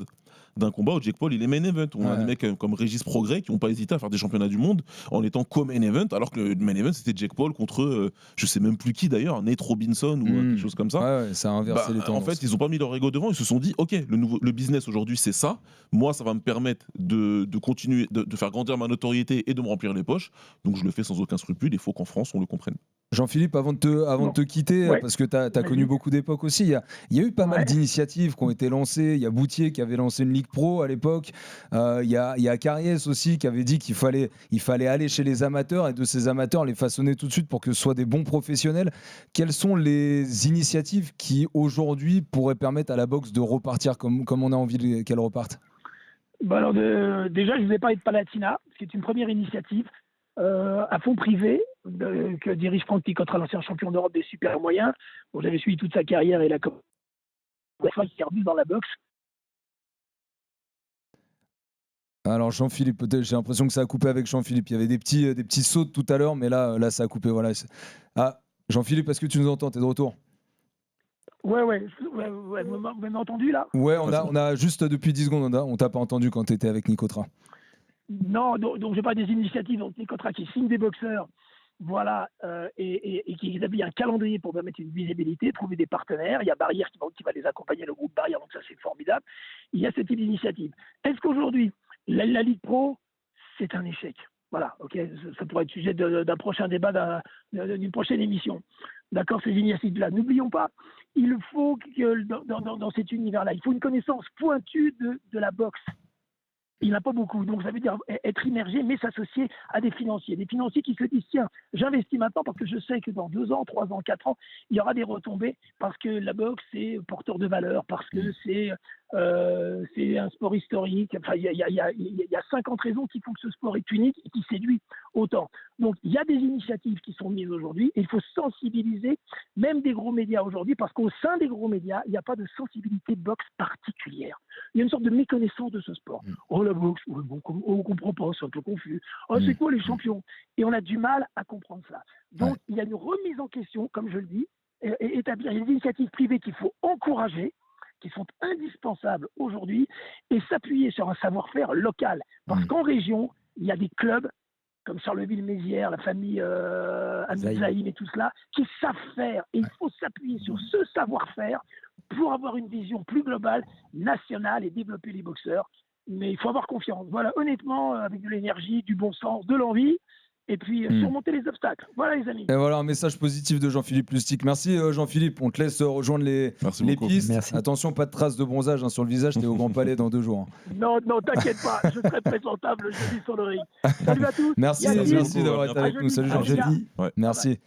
[SPEAKER 8] d'un combat où Jake Paul il est main event. On a des mecs comme Régis Progrès qui n'ont pas hésité à faire des championnats du monde en étant co-main event, alors que le main event c'était Jake Paul contre je sais même plus qui d'ailleurs, Nate Robinson ou quelque chose comme ça.
[SPEAKER 7] Ça a inversé les tendances.
[SPEAKER 8] En fait, ils n'ont pas mis leur ego devant, ils se sont dit ok, le business aujourd'hui c'est ça, moi ça va me permettre de continuer de faire grandir ma notoriété et de me remplir les poches, donc je le fais sans aucun scrupule. Il faut qu'en France on le comprenne.
[SPEAKER 7] Jean-Philippe, avant de te quitter,
[SPEAKER 2] Ouais.
[SPEAKER 7] parce que tu as
[SPEAKER 2] Vas-y.
[SPEAKER 7] connu beaucoup d'époques aussi, il y a eu pas mal
[SPEAKER 2] Ouais.
[SPEAKER 7] d'initiatives qui ont été lancées. Il y a Boutier qui avait lancé une Ligue Pro à l'époque. Il y a Carriès aussi qui avait dit qu'il fallait aller chez les amateurs et de ces amateurs les façonner tout de suite pour que ce soient des bons professionnels. Quelles sont les initiatives qui aujourd'hui pourraient permettre à la boxe de repartir comme on a envie qu'elle reparte?
[SPEAKER 2] Bah alors déjà, je vous ai parlé de Palatina, qui est une première initiative à fond privé que dirige Franck Picotra, l'ancien champion d'Europe des super moyens. Bon, j'avais suivi toute sa carrière et la qui est revenu dans la boxe.
[SPEAKER 7] Alors Jean-Philippe, peut-être, j'ai l'impression que ça a coupé avec Jean-Philippe. Il y avait des petits sauts tout à l'heure, mais là ça a coupé. Voilà. Ah, Jean-Philippe, est-ce que tu nous entends? T'es de retour?
[SPEAKER 2] Ouais, vous m'avez entendu là?
[SPEAKER 7] Ouais, on a juste depuis 10 secondes, on t'a pas entendu quand tu étais avec Nicotra.
[SPEAKER 2] Non, donc j'ai pas des initiatives, donc Nicotra qui signe des boxeurs, voilà, et qui établit un calendrier pour permettre une visibilité, trouver des partenaires. Il y a Barrière qui va les accompagner, le groupe Barrière, donc ça c'est formidable. Il y a ce type d'initiative. Est-ce qu'aujourd'hui, la Ligue Pro, c'est un échec? Voilà, ok, ça pourrait être sujet d'un prochain débat, d'une prochaine émission. D'accord, ces initiatives-là. N'oublions pas, il faut que dans cet univers-là, il faut une connaissance pointue de la boxe. Il n'a pas beaucoup, donc ça veut dire être immergé, mais s'associer à des financiers qui se disent tiens, j'investis maintenant parce que je sais que dans 2 ans, 3 ans, 4 ans, il y aura des retombées parce que la boxe c'est porteur de valeur, parce que c'est un sport historique. Enfin, il y a 50 raisons qui font que ce sport est unique et qui séduit autant. Donc il y a des initiatives qui sont mises aujourd'hui et il faut sensibiliser même des gros médias aujourd'hui parce qu'au sein des gros médias, il n'y a pas de sensibilité boxe particulière. Il y a une sorte de méconnaissance de ce sport. Oh la boxe, on comprend pas, c'est un peu confus. Oh c'est quoi les champions? Et on a du mal à comprendre ça. Donc il y a une remise en question, comme je le dis, et établir des initiatives privées qu'il faut encourager, qui sont indispensables aujourd'hui, et s'appuyer sur un savoir-faire local. Parce qu'en région, il y a des clubs comme Charleville-Mézières, la famille Hamid Zahim et tout cela, qui savent faire. Et il faut s'appuyer sur ce savoir-faire pour avoir une vision plus globale, nationale, et développer les boxeurs. Mais il faut avoir confiance. Voilà, honnêtement, avec de l'énergie, du bon sens, de l'envie, et puis surmonter les obstacles. Voilà les amis.
[SPEAKER 7] Et voilà un message positif de Jean-Philippe Lustig. Merci Jean-Philippe, on te laisse rejoindre les pistes.
[SPEAKER 9] Merci.
[SPEAKER 7] Attention, pas de traces de bronzage sur le visage, t'es au Grand Palais dans 2 jours.
[SPEAKER 2] Non, t'inquiète pas, je serai présentable jeudi sur le ring. Salut à tous.
[SPEAKER 7] Merci d'avoir été avec nous. Salut Jean-Philippe.
[SPEAKER 8] Ouais.
[SPEAKER 7] Merci.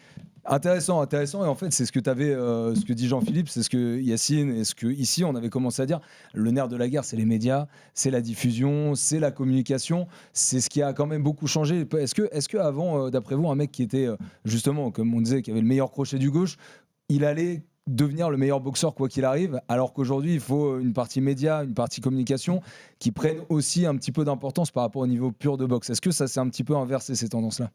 [SPEAKER 7] Intéressant. Et en fait, c'est ce que dit Jean-Philippe, c'est ce que Yacine et ce que ici on avait commencé à dire. Le nerf de la guerre, c'est les médias, c'est la diffusion, c'est la communication. C'est ce qui a quand même beaucoup changé. Est-ce que avant, d'après vous, un mec qui était justement, comme on disait, qui avait le meilleur crochet du gauche, il allait devenir le meilleur boxeur quoi qu'il arrive, alors qu'aujourd'hui il faut une partie média, une partie communication qui prennent aussi un petit peu d'importance par rapport au niveau pur de boxe? Est-ce que ça s'est un petit peu inversé ces tendances-là?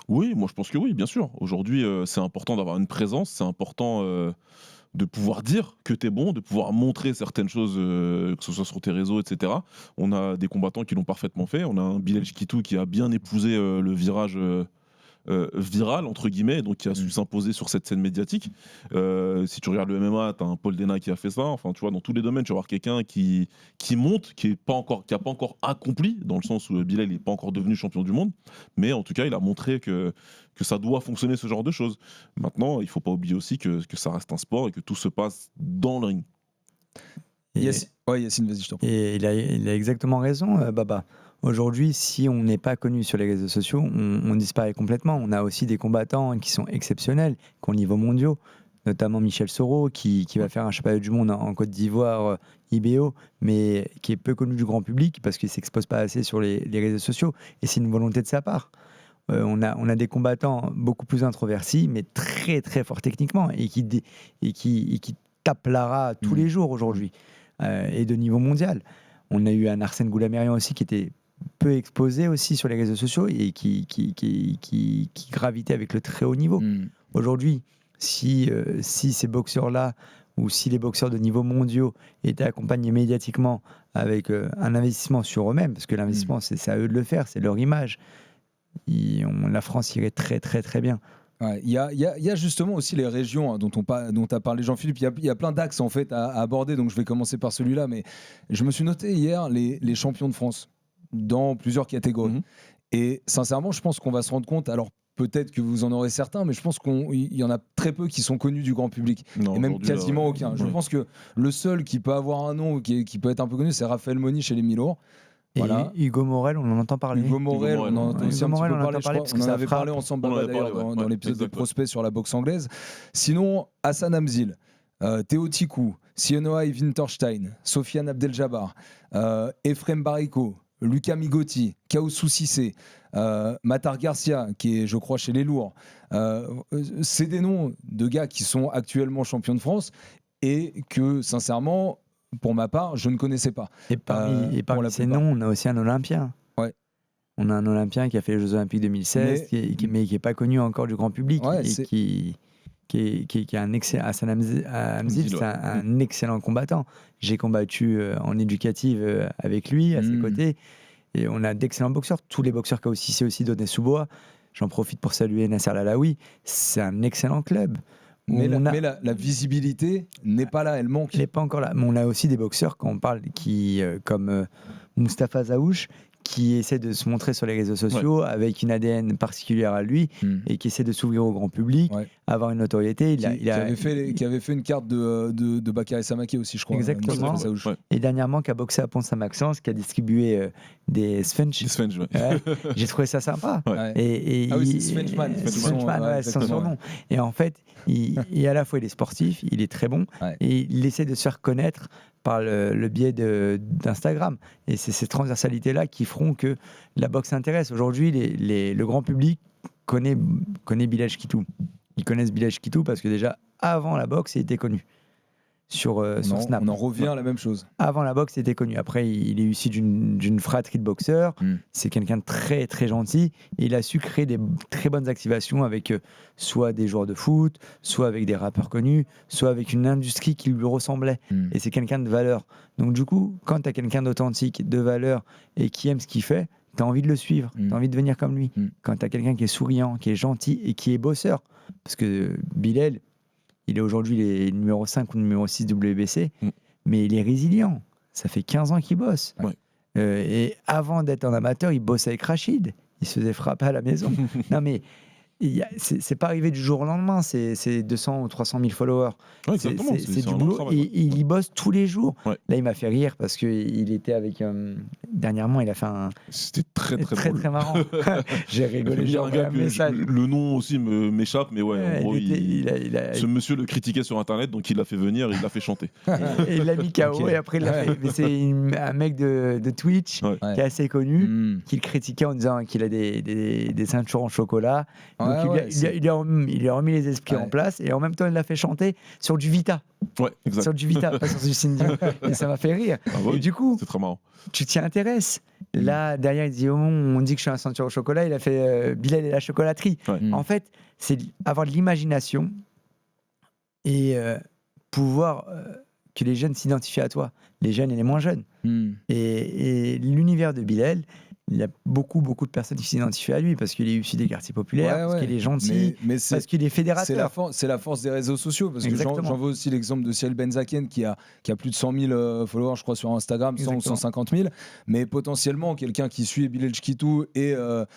[SPEAKER 8] Oui, moi je pense que oui, bien sûr. Aujourd'hui, c'est important d'avoir une présence, c'est important de pouvoir dire que tu es bon, de pouvoir montrer certaines choses, que ce soit sur tes réseaux, etc. On a des combattants qui l'ont parfaitement fait. On a un Bilal Chiquitou qui a bien épousé le virage viral, entre guillemets, donc qui a su s'imposer sur cette scène médiatique. Si tu regardes le MMA, tu as un Paul Dena qui a fait ça. Enfin, tu vois, dans tous les domaines, tu vas voir quelqu'un qui monte, qui n'a pas encore accompli, dans le sens où Bilal n'est pas encore devenu champion du monde, mais en tout cas, il a montré que ça doit fonctionner, ce genre de choses. Maintenant, il ne faut pas oublier aussi que ça reste un sport et que tout se passe dans le ring.
[SPEAKER 7] Yacine, vas-y, je t'en prie.
[SPEAKER 9] Et il a exactement raison, Baba. Aujourd'hui, si on n'est pas connu sur les réseaux sociaux, on disparaît complètement. On a aussi des combattants qui sont exceptionnels, qui ont le niveau mondial, notamment Michel Soro, qui va faire un championnat du monde en Côte d'Ivoire, IBO, mais qui est peu connu du grand public parce qu'il ne s'expose pas assez sur les réseaux sociaux. Et c'est une volonté de sa part. On a des combattants beaucoup plus introvertis, mais très très forts techniquement, et qui tapent l'ara tous les jours aujourd'hui, et de niveau mondial. On a eu un Arsène Goulamirian aussi qui était peu exposé aussi sur les réseaux sociaux et qui gravitait avec le très haut niveau. Aujourd'hui, si ces boxeurs-là ou si les boxeurs de niveau mondiaux étaient accompagnés médiatiquement avec un investissement sur eux-mêmes, parce que l'investissement, c'est à eux de le faire, c'est leur image, la France irait très très très bien.
[SPEAKER 7] Il y a justement aussi les régions dont a parlé Jean-Philippe. Il y a plein d'axes en fait à aborder, donc je vais commencer par celui-là. Mais je me suis noté hier les champions de France dans plusieurs catégories. Et sincèrement, je pense qu'on va se rendre compte. Alors peut-être que vous en aurez certains, mais je pense qu'il y en a très peu qui sont connus du grand public.
[SPEAKER 8] Non,
[SPEAKER 7] Et même
[SPEAKER 8] aujourd'hui, là,
[SPEAKER 7] quasiment
[SPEAKER 8] ouais.
[SPEAKER 7] aucun. Je
[SPEAKER 8] Ouais.
[SPEAKER 7] pense que le seul qui peut avoir un nom, qui peut être un peu connu, c'est Raphaël Moni chez les Milours.
[SPEAKER 9] Et
[SPEAKER 7] Voilà.
[SPEAKER 9] Hugo Morel, on en entend parler.
[SPEAKER 7] Hugo Morel, on en a aussi un
[SPEAKER 9] Hugo
[SPEAKER 7] petit
[SPEAKER 9] Morel,
[SPEAKER 7] peu
[SPEAKER 9] on en
[SPEAKER 7] parlé,
[SPEAKER 9] entend
[SPEAKER 7] je
[SPEAKER 9] parler
[SPEAKER 7] crois.
[SPEAKER 9] parce que
[SPEAKER 7] On en
[SPEAKER 9] ça
[SPEAKER 7] avait
[SPEAKER 9] frappe.
[SPEAKER 7] parlé ensemble
[SPEAKER 8] On en
[SPEAKER 7] là-bas,
[SPEAKER 8] avait
[SPEAKER 7] d'ailleurs
[SPEAKER 8] parlé, ouais.
[SPEAKER 7] dans
[SPEAKER 8] Ouais,
[SPEAKER 7] l'épisode de
[SPEAKER 8] exact.
[SPEAKER 7] Prospect sur la boxe anglaise. Sinon, Hassan Hamzil, Théo Tikou, Sionoa Winterstein, Sofiane Abdeljabbar, Efrem Bariko, Lucas Migotti, Kaoussou Cissé, Matar Garcia, qui est, je crois, chez les lourds. C'est des noms de gars qui sont actuellement champions de France et que, sincèrement, pour ma part, je ne connaissais pas.
[SPEAKER 9] Et parmi
[SPEAKER 7] pour la
[SPEAKER 9] ces
[SPEAKER 7] plupart.
[SPEAKER 9] noms, on a aussi un Olympien.
[SPEAKER 7] Ouais.
[SPEAKER 9] On a un Olympien qui a fait les Jeux Olympiques 2016, mais qui n'est pas connu encore du grand public.
[SPEAKER 7] Ouais,
[SPEAKER 9] et
[SPEAKER 7] c'est-
[SPEAKER 9] qui est un excellent. Hassan Hamzil, c'est un excellent combattant. J'ai combattu en éducative avec lui, à ses côtés. Et on a d'excellents boxeurs. Tous les boxeurs qu'a aussi donné Sous-Bois. J'en profite pour saluer Nasser Lalaoui. C'est un excellent club.
[SPEAKER 7] Mais,
[SPEAKER 9] On a-
[SPEAKER 7] la visibilité n'est pas là, elle manque.
[SPEAKER 9] Il n'est pas encore là. Mais on a aussi des boxeurs, quand on parle, comme Moustapha Zaouch, qui essaie de se montrer sur les réseaux sociaux avec une ADN particulière à lui et qui essaie de s'ouvrir au grand public, avoir une notoriété.
[SPEAKER 7] Qui avait fait une carte de Bakary Samake aussi, je crois.
[SPEAKER 9] Exactement.
[SPEAKER 7] Moustapha Zaouch.
[SPEAKER 8] Ouais.
[SPEAKER 9] Et dernièrement, qui a boxé à Pont-Saint-Maxence, qui a distribué des Svench.
[SPEAKER 8] Des Svench, ouais.
[SPEAKER 9] Ouais. J'ai trouvé ça sympa.
[SPEAKER 8] Ouais.
[SPEAKER 9] Et
[SPEAKER 7] Ah oui, c'est Svenchman.
[SPEAKER 9] Svenchman, ouais, c'est son
[SPEAKER 7] exactement,
[SPEAKER 9] surnom. Et en fait, à la fois il est sportif, il est très bon,
[SPEAKER 7] Ouais.
[SPEAKER 9] et il essaie de se faire connaître par le biais d'Instagram. Et c'est ces transversalités-là qui feront que la boxe intéresse. Aujourd'hui, le grand public connaît Bilal Kitou. Ils connaissent Bilal Kitou parce que déjà, avant la boxe, il était connu. Sur Snap.
[SPEAKER 7] On en revient à la même chose.
[SPEAKER 9] Avant la boxe, il était connu. Après, il est issu d'une fratrie de boxeurs. C'est quelqu'un de très, très gentil. Et il a su créer des très bonnes activations avec soit des joueurs de foot, soit avec des rappeurs connus, soit avec une industrie qui lui ressemblait. Et c'est quelqu'un de valeur. Donc, du coup, quand tu as quelqu'un d'authentique, de valeur et qui aime ce qu'il fait, tu as envie de le suivre. Tu as envie de devenir comme lui. Quand tu as quelqu'un qui est souriant, qui est gentil et qui est bosseur. Parce que Bilal, il est aujourd'hui le numéro 5 ou numéro 6 WBC, mais il est résilient. Ça fait 15 ans qu'il bosse.
[SPEAKER 8] Ouais.
[SPEAKER 9] Et avant d'être un amateur, il bossait avec Rachid. Il se faisait frapper à la maison. Non, mais c'est pas arrivé du jour au lendemain. C'est 200 ou 300 000 followers.
[SPEAKER 8] Ouais,
[SPEAKER 9] C'est
[SPEAKER 8] exactement.
[SPEAKER 9] du
[SPEAKER 8] un long
[SPEAKER 9] boulot.
[SPEAKER 8] travail,
[SPEAKER 9] Et il y bosse tous les jours.
[SPEAKER 8] Ouais.
[SPEAKER 9] Là, il m'a fait rire parce qu'il était avec. Dernièrement, il a fait un.
[SPEAKER 8] C'était très
[SPEAKER 9] Très,
[SPEAKER 8] drôle.
[SPEAKER 9] très marrant. J'ai rigolé.
[SPEAKER 8] Il y
[SPEAKER 9] J'ai
[SPEAKER 8] a un
[SPEAKER 9] envoyé
[SPEAKER 8] gars
[SPEAKER 9] un
[SPEAKER 8] que
[SPEAKER 9] message.
[SPEAKER 8] le nom aussi m'échappe, mais ouais, en gros, ce monsieur le critiquait sur internet, donc il l'a fait venir, il l'a fait chanter.
[SPEAKER 9] Et il l'a mis KO
[SPEAKER 7] Ok.
[SPEAKER 9] et après il l'a fait. Mais c'est un mec de Twitch
[SPEAKER 8] Ouais.
[SPEAKER 9] qui est assez connu, qui le critiquait en disant qu'il a des ceintures en chocolat. Donc il lui a remis les esprits en place et en même temps il l'a fait chanter sur du Vita.
[SPEAKER 8] Ouais, exact.
[SPEAKER 9] Sur du Vita, pas sur du Cindy. Et ça m'a fait rire.
[SPEAKER 8] Ah ouais,
[SPEAKER 9] Et du coup,
[SPEAKER 8] c'est très marrant.
[SPEAKER 9] tu t'y intéresses. Là, derrière, il dit on dit que je suis un ceinture au chocolat. Il a fait Bilal et la chocolaterie.
[SPEAKER 8] Ouais.
[SPEAKER 9] En fait, c'est avoir de l'imagination et pouvoir que les jeunes s'identifient à toi, les jeunes et les moins jeunes. Et l'univers de Bilal, il y a beaucoup de personnes qui s'identifient à lui parce qu'il est issu des quartiers populaires, parce qu'il est gentil,
[SPEAKER 7] mais
[SPEAKER 9] parce qu'il est fédérateur.
[SPEAKER 7] C'est la force des réseaux sociaux. Parce que j'en veux aussi l'exemple de Cyril Benzaken qui a plus de 100 000 followers, je crois, sur Instagram, 100 ou 150 000. Mais potentiellement, quelqu'un qui suit Bilal Kitou et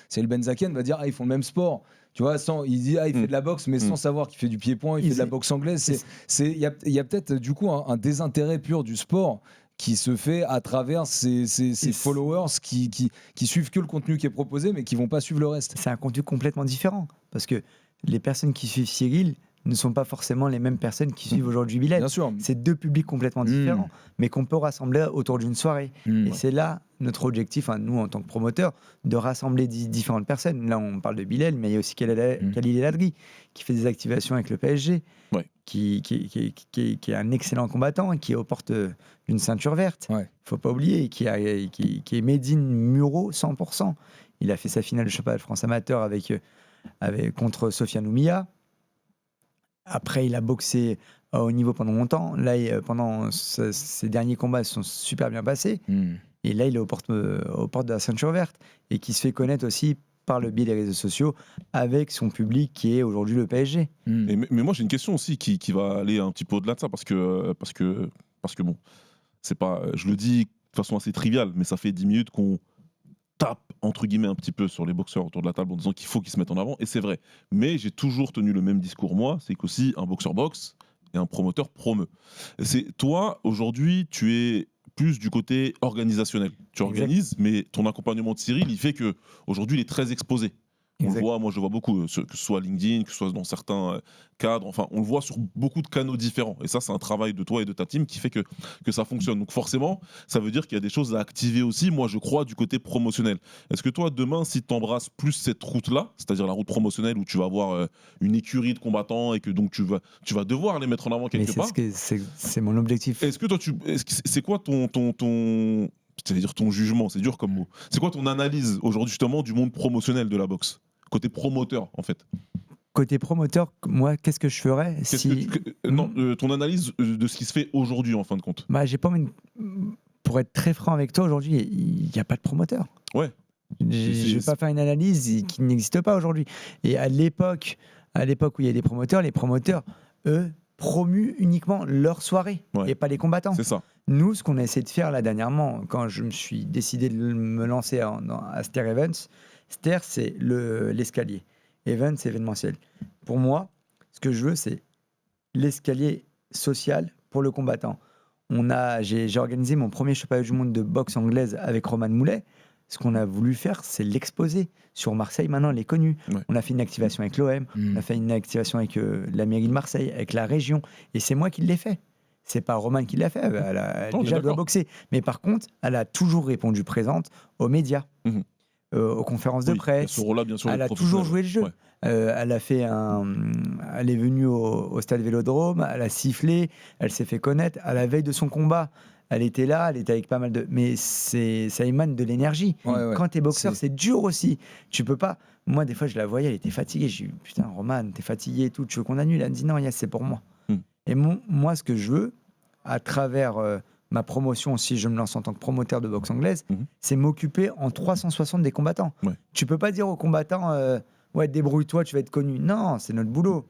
[SPEAKER 7] Cyril Benzaken va dire ils font le même sport. Tu vois, il dit il fait de la boxe, mais sans savoir qu'il fait du pied-point, il fait de la boxe anglaise. Il y a peut-être du coup un désintérêt pur du sport qui se fait à travers ces followers qui suivent que le contenu qui est proposé, mais qui vont pas suivre le reste.
[SPEAKER 9] C'est un contenu complètement différent, parce que les personnes qui suivent Cyril ne sont pas forcément les mêmes personnes qui suivent aujourd'hui Bilal.
[SPEAKER 7] Bien sûr.
[SPEAKER 9] C'est deux publics complètement différents, mais qu'on peut rassembler autour d'une soirée. Et c'est là notre objectif, nous en tant que promoteurs, de rassembler différentes personnes. Là, on parle de Bilal, mais il y a aussi Khalil El Hadri, qui fait des activations avec le PSG, qui est un excellent combattant et qui est aux portes d'une ceinture verte. Il ne faut pas oublier, qui est made in Muro 100%. Il a fait sa finale de championnat de France amateur contre Sofiane Oumia. Après, il a boxé à haut niveau pendant longtemps. Là, pendant ses derniers combats, ils se sont super bien passés. Et là, il est aux portes de la ceinture verte et qui se fait connaître aussi par le biais des réseaux sociaux avec son public qui est aujourd'hui le PSG.
[SPEAKER 8] Mais moi, j'ai une question aussi qui va aller un petit peu au-delà de ça parce que bon, c'est pas, je le dis de façon assez triviale, mais ça fait 10 minutes qu'on tape entre guillemets un petit peu sur les boxeurs autour de la table en disant qu'il faut qu'ils se mettent en avant, et c'est vrai. Mais j'ai toujours tenu le même discours, moi, c'est qu'aussi un boxeur boxe et un promoteur promeut. C'est toi, aujourd'hui, tu es plus du côté organisationnel. Tu organises, mais ton accompagnement de Cyril, il fait que aujourd'hui, il est très exposé. On le voit, moi je vois beaucoup, que ce soit LinkedIn, que ce soit dans certains cadres, enfin on le voit sur beaucoup de canaux différents. Et ça, c'est un travail de toi et de ta team qui fait que ça fonctionne. Donc forcément, ça veut dire qu'il y a des choses à activer aussi, moi je crois, du côté promotionnel. Est-ce que toi, demain, si tu embrasses plus cette route-là, c'est-à-dire la route promotionnelle où tu vas avoir une écurie de combattants et que donc tu vas devoir les mettre en avant quelque part.
[SPEAKER 9] C'est mon objectif.
[SPEAKER 8] Est-ce que toi, c'est quoi c'est-à-dire ton jugement, c'est dur comme mot. C'est quoi ton analyse aujourd'hui justement du monde promotionnel de la boxe ? Côté promoteur, en fait.
[SPEAKER 9] Côté promoteur, moi, qu'est-ce que je ferais
[SPEAKER 8] ton analyse de ce qui se fait aujourd'hui, en fin de compte.
[SPEAKER 9] J'ai pas envie pour être très franc avec toi, aujourd'hui, il n'y a pas de promoteur.
[SPEAKER 8] Ouais.
[SPEAKER 9] Je ne vais pas faire une analyse qui n'existe pas aujourd'hui. Et à l'époque où il y a des promoteurs, les promoteurs, eux, promuent uniquement leur soirée et pas les combattants.
[SPEAKER 8] C'est ça.
[SPEAKER 9] Nous, ce qu'on a essayé de faire là dernièrement, quand je me suis décidé de me lancer à Ster Events, Ster, c'est l'escalier. Event, c'est événementiel. Pour moi, ce que je veux, c'est l'escalier social pour le combattant. J'ai organisé mon premier championnat du monde de boxe anglaise avec Roman Moulet. Ce qu'on a voulu faire, c'est l'exposer. Sur Marseille, maintenant, elle est connue. Ouais. On a fait une activation avec l'OM, on a fait une activation avec la mairie de Marseille, avec la région. Et c'est moi qui l'ai fait. C'est pas Roman qui l'a fait. Elle doit boxer. Mais par contre, elle a toujours répondu présente aux médias. Aux conférences de presse.
[SPEAKER 8] Ce rôle-là, bien sûr,
[SPEAKER 9] elle a toujours joué le jeu. Ouais. Elle est venue au stade Vélodrome, elle a sifflé, elle s'est fait connaître. À la veille de son combat, elle était là, elle était avec pas mal de. Mais ça émane de l'énergie. Ouais. Quand t'es boxeur, c'est dur aussi. Tu peux pas. Moi, des fois, je la voyais, elle était fatiguée. J'ai dit, putain, Roman, t'es fatiguée et tout. Tu veux qu'on annule ? Elle me dit, non, c'est pour moi. Et moi, ce que je veux, à travers ma promotion, si je me lance en tant que promoteur de boxe anglaise, c'est m'occuper en 360 des combattants. Ouais. Tu peux pas dire aux combattants, débrouille-toi, tu vas être connu. Non, c'est notre boulot.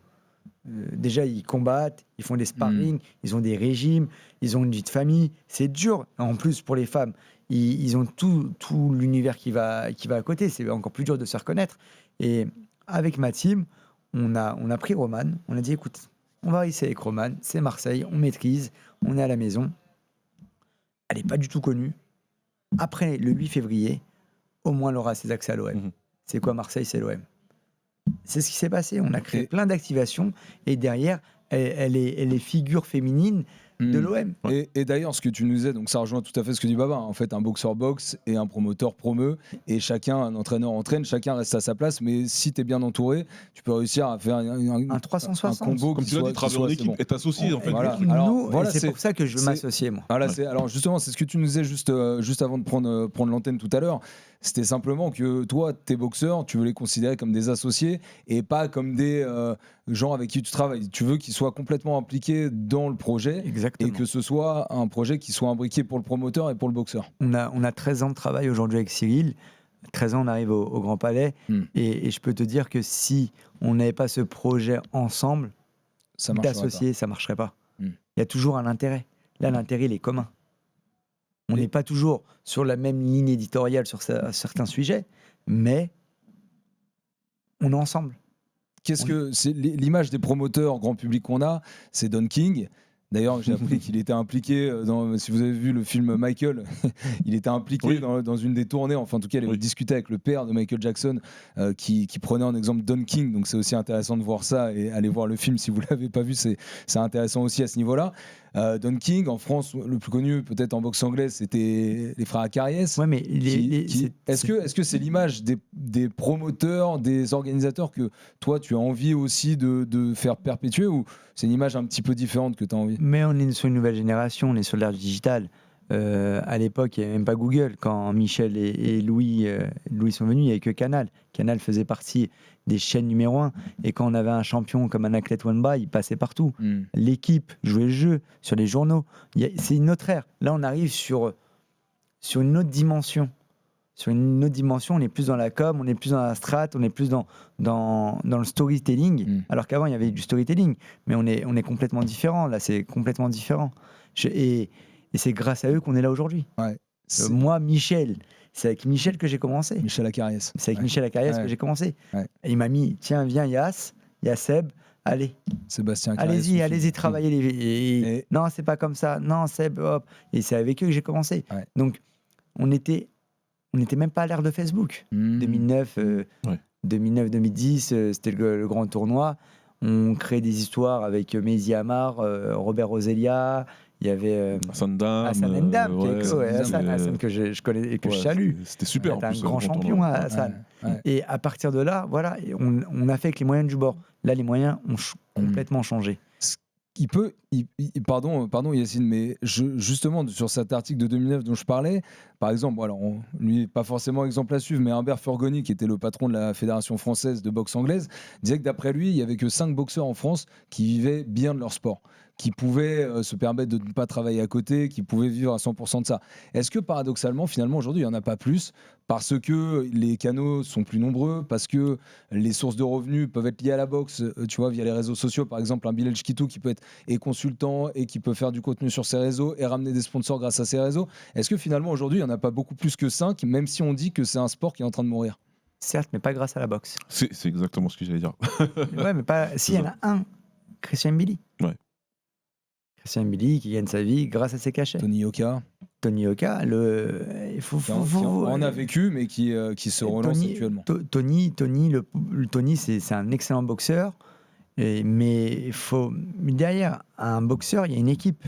[SPEAKER 9] Déjà, ils combattent, ils font des sparring, ils ont des régimes, ils ont une vie de famille. C'est dur. En plus, pour les femmes, ils ont tout l'univers qui va à côté. C'est encore plus dur de se reconnaître. Et avec ma team, on a pris Roman. On a dit, écoute, on va essayer avec Roman. C'est Marseille, on maîtrise, on est à la maison. Elle n'est pas du tout connue. Après le 8 février, au moins elle aura ses accès à l'OM. C'est quoi Marseille ? C'est l'OM. C'est ce qui s'est passé. On a créé plein d'activations et derrière, elle est figure féminine de l'OM.
[SPEAKER 7] Et d'ailleurs, ce que tu nous disais, donc ça rejoint tout à fait ce que dit Baba. En fait, un boxeur boxe et un promoteur promeut, et un entraîneur entraîne, chacun reste à sa place. Mais si tu es bien entouré, tu peux réussir à faire un
[SPEAKER 9] 360.
[SPEAKER 7] Un combo
[SPEAKER 8] comme tu l'as dit, travailler en équipe et t'associer en fait.
[SPEAKER 9] C'est pour ça que je veux m'associer, moi.
[SPEAKER 7] Alors justement, c'est ce que tu nous disais juste avant de prendre l'antenne tout à l'heure. C'était simplement que toi, tes boxeurs, tu veux les considérer comme des associés et pas comme des gens avec qui tu travailles. Tu veux qu'ils soient complètement impliqués dans le projet. Exactement. Et que ce soit un projet qui soit imbriqué pour le promoteur et pour le boxeur.
[SPEAKER 9] On a 13 ans de travail aujourd'hui avec Cyril. 13 ans, on arrive au Grand Palais. Et je peux te dire que si on n'avait pas ce projet ensemble, d'associer, ça ne marcherait pas. Il y a toujours un intérêt. Là, l'intérêt, il est commun. On n'est pas toujours sur la même ligne éditoriale sur certains sujets, mais on est ensemble.
[SPEAKER 7] Qu'est-ce que c'est l'image des promoteurs grand public qu'on a, c'est Don King. D'ailleurs, j'ai appris qu'il était impliqué si vous avez vu le film Michael, il était impliqué dans une des tournées. Enfin, en tout cas, il avait discuté avec le père de Michael Jackson qui prenait en exemple Don King. Donc, c'est aussi intéressant de voir ça et aller voir le film si vous ne l'avez pas vu. C'est intéressant aussi à ce niveau-là. Don King, en France, le plus connu peut-être en boxe anglaise, c'était les frères Acariès.
[SPEAKER 9] Ouais, mais
[SPEAKER 7] est-ce que c'est l'image des promoteurs, des organisateurs que toi, tu as envie aussi de faire perpétuer, ou c'est une image un petit peu différente que tu as envie ?
[SPEAKER 9] Mais on est sur une nouvelle génération, on est sur l'ère digitale. À l'époque, il n'y avait même pas Google. Quand Michel et Louis sont venus, il n'y avait que Canal. Canal faisait partie des chaînes numéro 1. Et quand on avait un champion comme un athlète Wanba, il passait partout. L'équipe jouait le jeu sur les journaux. C'est une autre ère. Là, on arrive sur une autre dimension. Sur une autre dimension, on est plus dans la com, on est plus dans la strat, on est plus dans le storytelling. Alors qu'avant, il y avait du storytelling. Mais on est complètement différent. Là, c'est complètement différent. Et c'est grâce à eux qu'on est là aujourd'hui.
[SPEAKER 7] Ouais,
[SPEAKER 9] moi, Michel, c'est avec Michel que j'ai commencé.
[SPEAKER 7] Michel Acariès.
[SPEAKER 9] C'est avec Michel Acariès
[SPEAKER 7] Ouais.
[SPEAKER 9] que j'ai commencé.
[SPEAKER 7] Ouais.
[SPEAKER 9] Et il m'a mis, tiens, viens Yass, il y a Seb, allez,
[SPEAKER 7] Sébastien Acariès.
[SPEAKER 9] allez-y, travaillez les.
[SPEAKER 7] Et-
[SPEAKER 9] Non, c'est pas comme ça. Non, Seb, hop. Et c'est avec eux que j'ai commencé.
[SPEAKER 7] Ouais.
[SPEAKER 9] Donc, on n'était même pas à l'ère de Facebook. 2009-2010, c'était le grand tournoi. On crée des histoires avec Mehdi Amar, Robert Roselia. Il y avait
[SPEAKER 8] Hassan Dam.
[SPEAKER 9] Hassan Ndam,
[SPEAKER 7] Hassan,
[SPEAKER 9] Hassan que je connais et que je salue.
[SPEAKER 8] C'était super.
[SPEAKER 9] C'était
[SPEAKER 8] en
[SPEAKER 9] un
[SPEAKER 8] plus,
[SPEAKER 9] grand
[SPEAKER 8] le
[SPEAKER 9] champion,
[SPEAKER 8] tournoi.
[SPEAKER 9] Hassan.
[SPEAKER 7] Ouais.
[SPEAKER 9] Et à partir de là, voilà, et on a fait avec les moyens du bord. Là, les moyens ont complètement changé.
[SPEAKER 7] Pardon Yacine, mais justement sur cet article de 2009 dont je parlais, par exemple, alors lui pas forcément exemple à suivre, mais Humbert Furgoni, qui était le patron de la Fédération française de boxe anglaise, disait que d'après lui, il y avait que 5 boxeurs en France qui vivaient bien de leur sport, qui pouvaient se permettre de ne pas travailler à côté, qui pouvaient vivre à 100% de ça. Est-ce que paradoxalement, finalement, aujourd'hui, il n'y en a pas plus parce que les canaux sont plus nombreux, parce que les sources de revenus peuvent être liées à la boxe, tu vois, via les réseaux sociaux, par exemple, un Bilal Chkitou qui peut être consultant et qui peut faire du contenu sur ses réseaux et ramener des sponsors grâce à ses réseaux. Est-ce que finalement, aujourd'hui, il n'y en a pas beaucoup plus que 5, même si on dit que c'est un sport qui est en train de mourir?
[SPEAKER 9] Certes, mais pas grâce à la boxe.
[SPEAKER 8] C'est exactement ce que j'allais dire.
[SPEAKER 9] Ouais, mais pas. Si, il y en a un, Christian Billy.
[SPEAKER 8] Ouais.
[SPEAKER 9] Christian Billy qui gagne sa vie grâce à ses cachets.
[SPEAKER 7] Tony Yoka,
[SPEAKER 9] Tony Yoka, il faut.
[SPEAKER 7] qui en a vécu, mais qui se relance actuellement.
[SPEAKER 9] Tony, c'est un excellent boxeur, mais derrière un boxeur, il y a une équipe,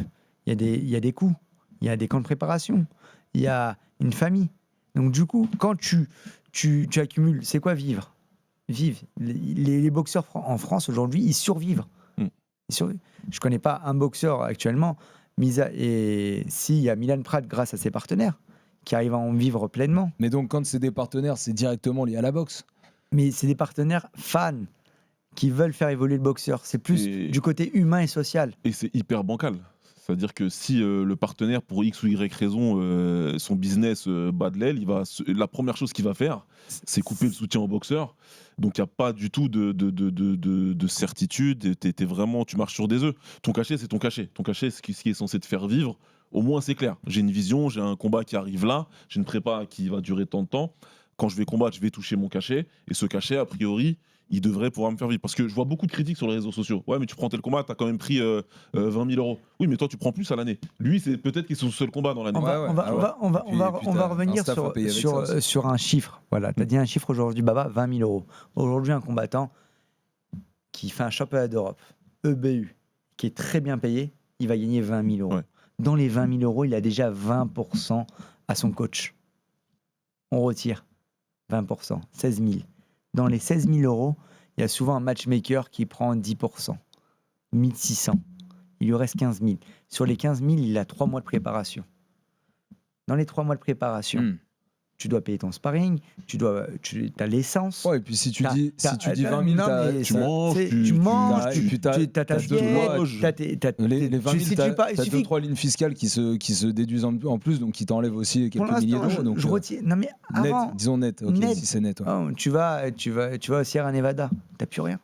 [SPEAKER 9] il y a des coups, il y a des camps de préparation, il y a une famille. Donc du coup, quand tu accumules, c'est quoi vivre? Les boxeurs en France aujourd'hui, ils survivent. Je ne connais pas un boxeur actuellement, et s'il y a Milan Prat grâce à ses partenaires, qui arrivent à en vivre pleinement.
[SPEAKER 7] Mais donc, quand c'est des partenaires, c'est directement lié à la boxe.
[SPEAKER 9] Mais c'est des partenaires fans qui veulent faire évoluer le boxeur. C'est plus du côté humain et social.
[SPEAKER 8] Et c'est hyper bancal. C'est-à-dire que si le partenaire, pour X ou Y raison, son business bat de l'aile, la première chose qu'il va faire, c'est couper le soutien au boxeur. Donc il n'y a pas du tout de certitude. Tu marches sur des œufs. Ton cachet, c'est ton cachet. Ton cachet, c'est ce qui est censé te faire vivre. Au moins, c'est clair. J'ai une vision, j'ai un combat qui arrive là, j'ai une prépa qui va durer tant de temps. Quand je vais combattre, je vais toucher mon cachet. Et ce cachet, a priori, il devrait pouvoir me faire vivre. Parce que je vois beaucoup de critiques sur les réseaux sociaux. Ouais, mais tu prends tel combat, tu as quand même pris 20 000 €. Oui, mais toi, tu prends plus à l'année. Lui, c'est peut-être qu'il est son seul combat dans l'année.
[SPEAKER 9] On va revenir sur un chiffre. Voilà, tu as dit un chiffre aujourd'hui, Baba, 20 000 €. Aujourd'hui, un combattant qui fait un championnat d'Europe, EBU, qui est très bien payé, il va gagner 20 000 €. Ouais. Dans les 20 000 €, il a déjà 20% à son coach. On retire 20%, 16 000. Dans les 16 000 €, il y a souvent un matchmaker qui prend 10%, 1 600. Il lui reste 15 000. Sur les 15 000, il a 3 mois de préparation. Dans les 3 mois de préparation, tu dois payer ton sparring, tu as l'essence.
[SPEAKER 7] Ouais, et puis si tu dis 20 000,
[SPEAKER 8] tu manges,
[SPEAKER 7] et puis tu as
[SPEAKER 9] ta diète,
[SPEAKER 7] les 20 000, tu as 2-3 lignes fiscales qui se déduisent en plus, donc qui t'enlèvent aussi quelques milliers d'euros. Donc,
[SPEAKER 9] je retiens. Non, mais avant,
[SPEAKER 7] net, disons net, ok,
[SPEAKER 9] net.
[SPEAKER 7] Si c'est net. Ouais.
[SPEAKER 9] Oh, tu vas au Sierra Nevada, tu n'as plus rien.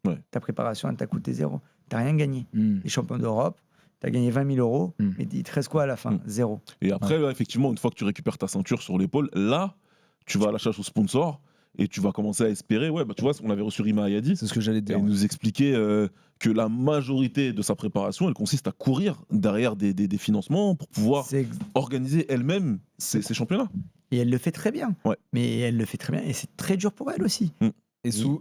[SPEAKER 8] Ouais.
[SPEAKER 9] Ta préparation, elle t'a coûté zéro. Tu n'as rien gagné. Les champions d'Europe, tu as gagné 20 000 €, mais il te reste quoi à la fin? Zéro.
[SPEAKER 8] Et après, là, effectivement, une fois que tu récupères ta ceinture sur l'épaule, là, tu vas à la chasse aux sponsors et tu vas commencer à espérer. Ouais, bah, tu vois, on avait reçu Rima Ayadi.
[SPEAKER 7] C'est ce que j'allais te dire.
[SPEAKER 8] Il nous expliquait que la majorité de sa préparation, elle consiste à courir derrière des financements pour pouvoir organiser elle-même ses championnats.
[SPEAKER 9] Et elle le fait très bien.
[SPEAKER 8] Ouais.
[SPEAKER 9] Mais elle le fait très bien et c'est très dur pour elle aussi.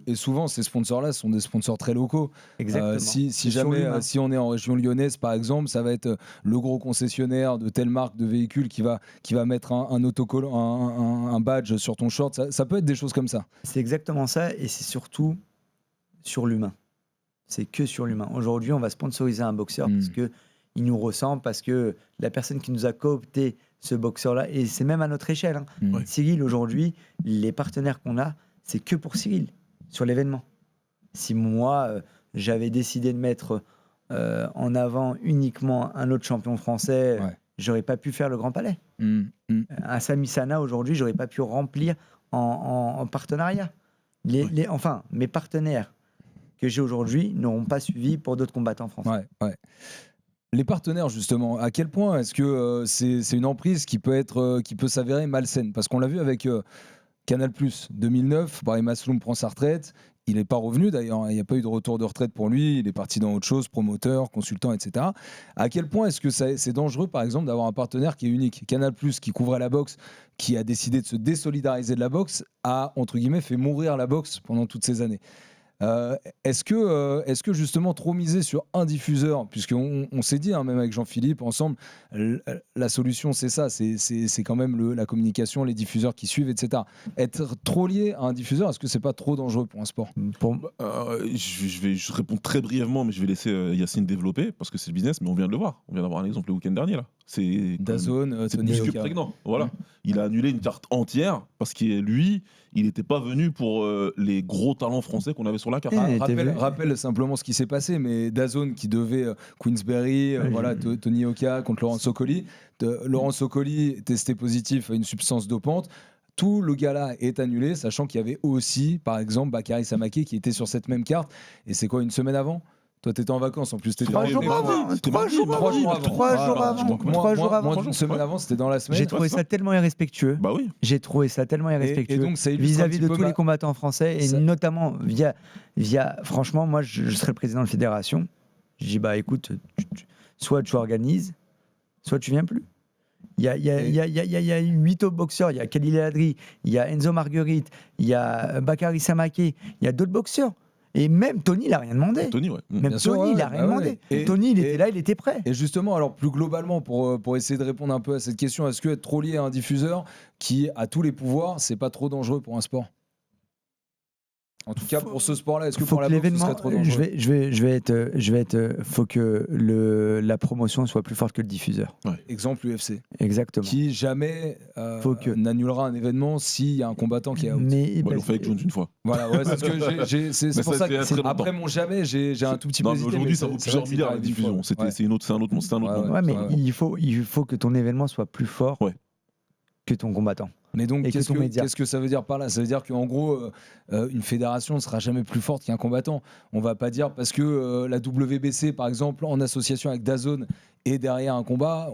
[SPEAKER 7] Et souvent, ces sponsors-là sont des sponsors très locaux.
[SPEAKER 9] Exactement.
[SPEAKER 7] Si on est en région lyonnaise, par exemple, ça va être le gros concessionnaire de telle marque de véhicule qui va mettre un autocollant, un badge sur ton short. Ça peut être des choses comme ça.
[SPEAKER 9] C'est exactement ça, et c'est surtout sur l'humain. C'est que sur l'humain. Aujourd'hui, on va sponsoriser un boxeur parce que il nous ressemble, parce que la personne qui nous a coopté ce boxeur-là, et c'est même à notre échelle. Cyril, aujourd'hui, les partenaires qu'on a, c'est que pour Cyril, sur l'événement. Si moi, j'avais décidé de mettre en avant uniquement un autre champion français, j'aurais pas pu faire le Grand Palais. Un Sami Sana, aujourd'hui, j'aurais pas pu remplir en partenariat. Enfin, mes partenaires que j'ai aujourd'hui n'auront pas suivi pour d'autres combattants français.
[SPEAKER 7] Les partenaires, justement, à quel point est-ce que c'est une emprise qui peut s'avérer malsaine? Parce qu'on l'a vu avec Canal+, 2009, Brahim Asloum prend sa retraite. Il n'est pas revenu d'ailleurs, hein. Il n'y a pas eu de retour de retraite pour lui. Il est parti dans autre chose, promoteur, consultant, etc. À quel point est-ce que c'est dangereux, par exemple, d'avoir un partenaire qui est unique? Canal+, qui couvrait la boxe, qui a décidé de se désolidariser de la boxe, a, entre guillemets, fait mourir la boxe pendant toutes ces années. Est-ce que justement trop miser sur un diffuseur, puisqu'on s'est dit, hein, même avec Jean-Philippe ensemble, la solution c'est ça, c'est quand même la communication, les diffuseurs qui suivent, etc. Être trop lié à un diffuseur, est-ce que c'est pas trop dangereux pour un sport?
[SPEAKER 8] Je vais répondre très brièvement, mais je vais laisser Yacine développer parce que c'est le business. Mais on vient de le voir, on vient d'avoir un exemple le week-end dernier là. C'est
[SPEAKER 7] DAZN,
[SPEAKER 8] c'est
[SPEAKER 7] Tony
[SPEAKER 8] plus que
[SPEAKER 7] Yoka.
[SPEAKER 8] prégnant. Voilà. Il a annulé une carte entière parce que lui, il n'était pas venu pour les gros talents français qu'on avait sur la carte.
[SPEAKER 7] Rappelle simplement ce qui s'est passé, mais DAZN qui devait Queensberry, Tony Yoka contre Laurent Sokoli. Laurent Sokoli testé positif à une substance dopante. Tout le gala est annulé, sachant qu'il y avait aussi, par exemple, Bakary Samaké qui était sur cette même carte. Et c'est quoi, une semaine avant? Toi, t'étais en vacances en plus.
[SPEAKER 9] Trois jours avant.
[SPEAKER 7] Moins d'une semaine avant, c'était dans la semaine.
[SPEAKER 9] J'ai trouvé ça tellement irrespectueux.
[SPEAKER 8] Bah oui.
[SPEAKER 9] J'ai trouvé ça tellement irrespectueux
[SPEAKER 7] Et donc, ça illustre
[SPEAKER 9] vis-à-vis
[SPEAKER 7] un
[SPEAKER 9] de
[SPEAKER 7] petit
[SPEAKER 9] tous
[SPEAKER 7] peu
[SPEAKER 9] les combattants français et notamment via. Franchement, moi, je serais le président de la fédération. Je dis bah écoute, soit tu organises, soit tu viens plus. Il y a 8 autres boxeurs. Il y a Khalil El Hadri, il y a Enzo Marguerite, il y a Bakary Samaké, il y a d'autres boxeurs. Et même Tony, il n'a rien demandé.
[SPEAKER 8] Tony, ouais.
[SPEAKER 9] Même
[SPEAKER 7] Bien sûr,
[SPEAKER 9] Tony, il n'a
[SPEAKER 7] ouais,
[SPEAKER 9] rien demandé.
[SPEAKER 7] ouais.
[SPEAKER 9] Tony, il était là, il était prêt.
[SPEAKER 7] Et justement, alors plus globalement, pour essayer de répondre un peu à cette question, est-ce que être trop lié à un diffuseur qui a tous les pouvoirs, c'est pas trop dangereux pour un sport? En tout cas, pour ce sport-là, est-ce que pour la boxe, ce serait trop dangereux?
[SPEAKER 9] Je vais être. Faut que la promotion soit plus forte que le diffuseur.
[SPEAKER 8] Ouais.
[SPEAKER 7] Exemple UFC,
[SPEAKER 9] Exactement.
[SPEAKER 7] qui jamais n'annulera un événement s'il y a un combattant qui est out.
[SPEAKER 9] Mais
[SPEAKER 8] Ils l'ont fait avec Jones une fois.
[SPEAKER 7] Voilà, ouais, c'est ce que c'est pour ça que après mon jamais, j'ai un tout petit peu
[SPEAKER 8] Non, mais
[SPEAKER 7] hésité,
[SPEAKER 8] aujourd'hui,
[SPEAKER 7] mais
[SPEAKER 8] ça vaut
[SPEAKER 7] c'est
[SPEAKER 8] plusieurs
[SPEAKER 7] vrai que
[SPEAKER 8] milliards
[SPEAKER 7] c'est
[SPEAKER 8] la
[SPEAKER 7] arrivé une
[SPEAKER 8] diffusion.
[SPEAKER 7] fois. Ouais.
[SPEAKER 8] C'est un autre monde.
[SPEAKER 9] ouais, mais
[SPEAKER 7] Ouais.
[SPEAKER 9] il faut que ton événement soit plus fort
[SPEAKER 8] Ouais.
[SPEAKER 9] que ton combattant.
[SPEAKER 7] Mais donc,
[SPEAKER 9] Et que ton média.
[SPEAKER 7] qu'est-ce que ça veut dire par là? Ça veut dire qu'en gros, une fédération ne sera jamais plus forte qu'un combattant. On va pas dire parce que la WBC, par exemple, en association avec DAZN, est derrière un combat,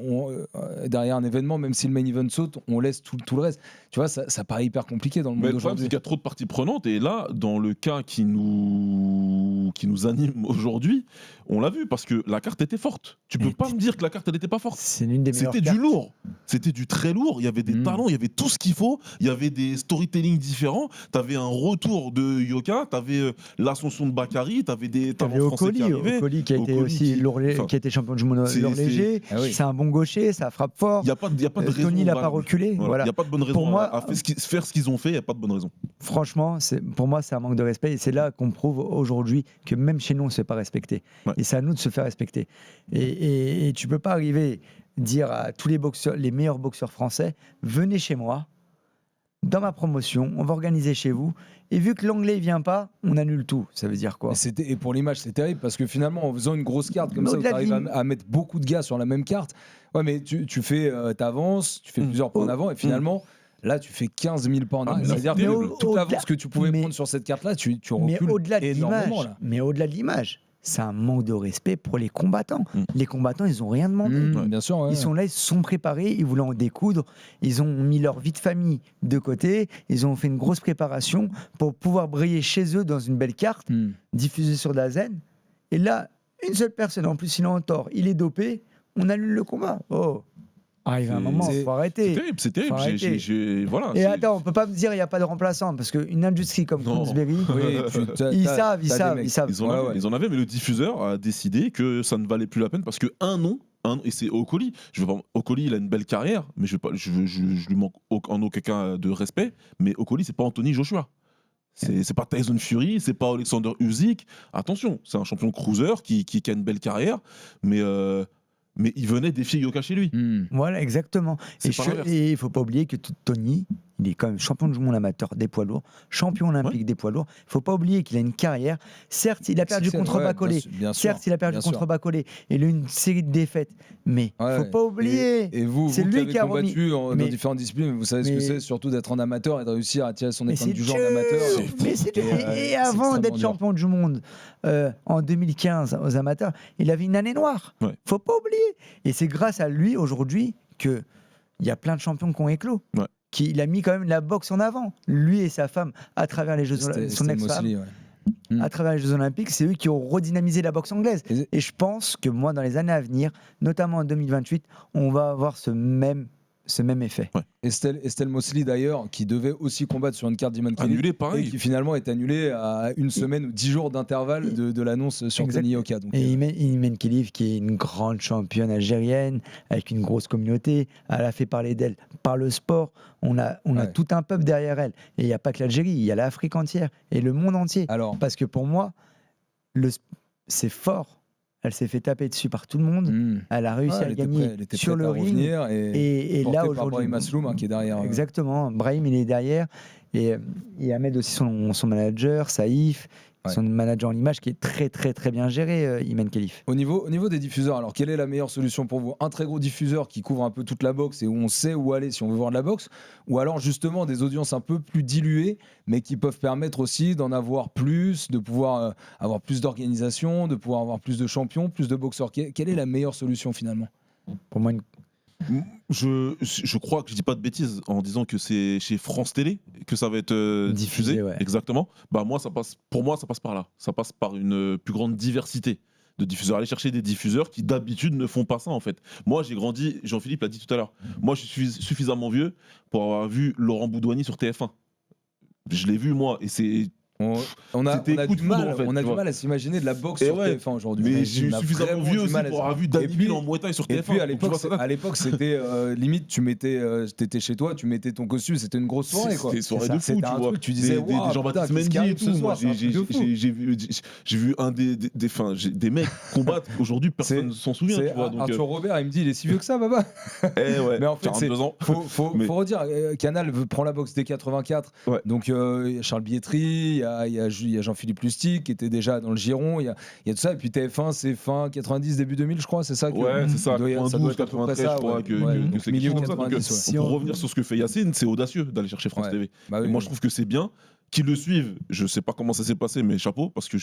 [SPEAKER 7] derrière un événement, même si le main event saute, on laisse tout le reste. Tu vois, ça paraît hyper compliqué dans le
[SPEAKER 8] Mais
[SPEAKER 7] monde
[SPEAKER 8] le problème, c'est
[SPEAKER 7] d'aujourd'hui.
[SPEAKER 8] qu'il y a trop de parties prenantes. Et là, dans le cas qui nous anime aujourd'hui, on l'a vu parce que la carte était forte. Tu peux pas me dire que la carte, elle n'était pas forte.
[SPEAKER 9] C'est l'une des meilleures
[SPEAKER 8] C'était
[SPEAKER 9] cartes.
[SPEAKER 8] du lourd. C'était du très lourd. Il y avait des talents, il y avait tout ce qu'il faut. Il y avait des storytelling différents. Tu avais un retour de Yoka, tu avais l'ascension de Bakary, tu avais des
[SPEAKER 9] T'avais
[SPEAKER 8] talents français qui arrivaient.
[SPEAKER 9] Okoli qui a été
[SPEAKER 8] Okoli
[SPEAKER 9] aussi qui a été champion du monde lourd léger.
[SPEAKER 7] Ah oui.
[SPEAKER 9] C'est un bon gaucher, ça frappe fort.
[SPEAKER 8] Il n'y a pas de raison.
[SPEAKER 9] Tony n'a
[SPEAKER 8] voilà.
[SPEAKER 9] pas reculé.
[SPEAKER 8] Voilà.
[SPEAKER 9] Voilà.
[SPEAKER 8] Il n'y a pas de bonne raison
[SPEAKER 9] Pour moi,
[SPEAKER 8] à faire ce qu'ils ont fait, il n'y a pas de bonne raison.
[SPEAKER 9] Franchement, pour moi, c'est un manque de respect. Et c'est là qu'on prouve aujourd'hui que même chez nous, on ne se fait pas respecter.
[SPEAKER 8] Ouais.
[SPEAKER 9] Et c'est à nous de se faire respecter. Et tu ne peux pas arriver dire à tous les boxeurs, les meilleurs boxeurs français, venez chez moi, dans ma promotion, on va organiser chez vous. Et vu que l'anglais ne vient pas, on annule tout. Ça veut dire quoi?
[SPEAKER 7] Et pour l'image, c'est terrible parce que finalement, en faisant une grosse carte comme
[SPEAKER 9] Mais
[SPEAKER 7] ça, tu
[SPEAKER 9] au-delà de
[SPEAKER 7] arrives à mettre beaucoup de gars sur la même carte. Ouais, mais tu fais, t'avances, tu fais plusieurs pas en avant et finalement. Là, tu fais 15 000 pas en arrière. C'est-à-dire que toute l'avance que tu pouvais prendre sur cette carte-là, tu
[SPEAKER 9] Mais
[SPEAKER 7] recules
[SPEAKER 9] au-delà de
[SPEAKER 7] énormément.
[SPEAKER 9] l'image, c'est un manque de respect pour les combattants. Les combattants, ils n'ont rien demandé.
[SPEAKER 7] Bien sûr, ouais.
[SPEAKER 9] Ils sont là, ils se sont préparés, ils voulaient en découdre, ils ont mis leur vie de famille de côté, ils ont fait une grosse préparation pour pouvoir briller chez eux dans une belle carte, diffusée sur DAZN. Et là, une seule personne, en plus il est en tort, il est dopé, on annule le combat. Oh, arrive un moment, il faut arrêter.
[SPEAKER 8] C'est terrible.
[SPEAKER 9] Faut arrêter.
[SPEAKER 8] Voilà,
[SPEAKER 9] Et attends, on peut pas me dire il n'y a pas de remplaçant, parce qu'une industrie comme Queensberry, ils savent.
[SPEAKER 8] Ils en avaient, mais le diffuseur a décidé que ça ne valait plus la peine parce que un nom, et c'est Okoli. Okoli, il a une belle carrière, mais je lui manque en aucun cas de respect. Mais Okoli, c'est pas Anthony Joshua. C'est pas Tyson Fury, c'est pas Alexander Usyk. Attention, c'est un champion cruiser qui a une belle carrière, mais il venait défier Yoka chez lui.
[SPEAKER 9] Voilà, exactement. Et il ne faut pas oublier que Tony, Il est quand même champion du monde amateur des poids lourds, champion olympique des poids lourds. Il ne faut pas oublier qu'il a une carrière. Certes, il a perdu contre Bacolé. Certes, il a perdu contre Bacolé. Il a eu une série de défaites. Mais il ne faut pas oublier.
[SPEAKER 7] Et vous,
[SPEAKER 9] c'est
[SPEAKER 7] vous
[SPEAKER 9] lui
[SPEAKER 7] qui
[SPEAKER 9] qui a
[SPEAKER 7] avez combattu dans différentes disciplines, vous savez ce que c'est, surtout d'être en amateur et de réussir à tirer son épingle du jeu en amateur.
[SPEAKER 9] Et avant d'être champion du monde en 2015 aux amateurs, il avait une année noire. Il ne faut pas oublier. Et c'est grâce à lui aujourd'hui qu'il y a plein de champions qui ont éclos. Il a mis quand même la boxe en avant. Lui et sa femme, à travers les Jeux Olympiques, son ex-femme, à travers les Jeux Olympiques, c'est eux qui ont redynamisé la boxe anglaise. Et je pense que moi, dans les années à venir, notamment en 2028, on va avoir ce même effet.
[SPEAKER 7] Estelle Mosley d'ailleurs, qui devait aussi combattre sur une carte d'Iman Khalif,
[SPEAKER 8] annulé pareil,
[SPEAKER 7] et qui finalement est annulé à une semaine ou 10 jours d'intervalle de l'annonce sur Tony Yoka.
[SPEAKER 9] Et Iman Khalif, qui est une grande championne algérienne, avec une grosse communauté, elle a fait parler d'elle par le sport. On a tout un peuple derrière elle. Et il n'y a pas que l'Algérie, il y a l'Afrique entière et le monde entier. Parce que pour moi, c'est fort. Elle s'est fait taper dessus par tout le monde. Elle a réussi à gagner sur le ring. Et là, aujourd'hui,
[SPEAKER 7] Brahim Asloum, qui est derrière.
[SPEAKER 9] Exactement. Brahim, il est derrière. Et Ahmed aussi, son manager, Saïf. Son manager en image qui est très très très bien géré, Iman Khalif.
[SPEAKER 7] Au niveau des diffuseurs, alors quelle est la meilleure solution pour vous? Un très gros diffuseur qui couvre un peu toute la boxe et où on sait où aller si on veut voir de la boxe, ou alors justement des audiences un peu plus diluées mais qui peuvent permettre aussi d'en avoir plus, de pouvoir avoir plus d'organisation, de pouvoir avoir plus de champions, plus de boxeurs. Quelle est la meilleure solution finalement?
[SPEAKER 9] Pour moi,
[SPEAKER 8] je crois que je dis pas de bêtises en disant que c'est chez France Télé que ça va être diffusé. Exactement. Pour moi, ça passe par là. Ça passe par une plus grande diversité de diffuseurs. Aller chercher des diffuseurs qui d'habitude ne font pas ça en fait. Moi, j'ai grandi. Jean-Philippe l'a dit tout à l'heure. Moi, je suis suffisamment vieux pour avoir vu Laurent Boudouani sur TF1. Je l'ai vu moi et c'est.
[SPEAKER 7] On a du mal à s'imaginer de la boxe sur TF1 aujourd'hui.
[SPEAKER 8] Mais je suis suffisamment vieux aussi pour avoir vu Danny en Muay Thai sur TF1.
[SPEAKER 7] Et puis à l'époque, c'était limite, t'étais chez toi, tu mettais ton costume, c'était une grosse soirée.
[SPEAKER 8] C'était une soirée de fou, tu vois.
[SPEAKER 7] Tu disais,
[SPEAKER 8] des Jean-Baptiste Mendy et tout. J'ai vu des mecs combattre aujourd'hui, personne ne s'en souvient.
[SPEAKER 7] Arthur Robert, il me dit, il est si vieux que ça, Baba. Mais en fait,
[SPEAKER 8] 42 ans.
[SPEAKER 7] Faut redire, Canal prend la boxe dès 84. Donc il y a Charles Bietri, il y a Jean-Philippe Lustig qui était déjà dans le giron, il y a tout ça, et puis TF1 c'est fin 90 début 2000 je crois, c'est ça
[SPEAKER 8] c'est ça, 92 93 je crois que c'est
[SPEAKER 7] milieu
[SPEAKER 8] comme ça. Donc, pour revenir sur ce que fait Yacine, c'est audacieux d'aller chercher France TV. Moi je trouve que c'est bien qu'ils le suivent. Je sais pas comment ça s'est passé, mais chapeau, parce que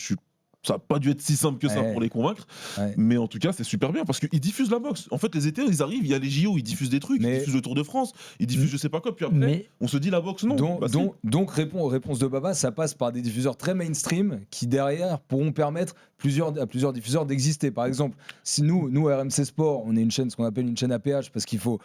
[SPEAKER 8] ça n'a pas dû être si simple que ça pour les convaincre. Mais en tout cas, c'est super bien parce qu'ils diffusent la boxe. En fait, les étés, ils arrivent, il y a les JO, ils diffusent des trucs, ils diffusent le Tour de France, ils diffusent je sais pas quoi. Puis après, on se dit la boxe, non.
[SPEAKER 7] Donc réponse de Baba, ça passe par des diffuseurs très mainstream qui, derrière, pourront permettre à plusieurs diffuseurs d'exister. Par exemple, si nous RMC Sport, on est une chaîne, ce qu'on appelle une chaîne APH, parce qu'il faut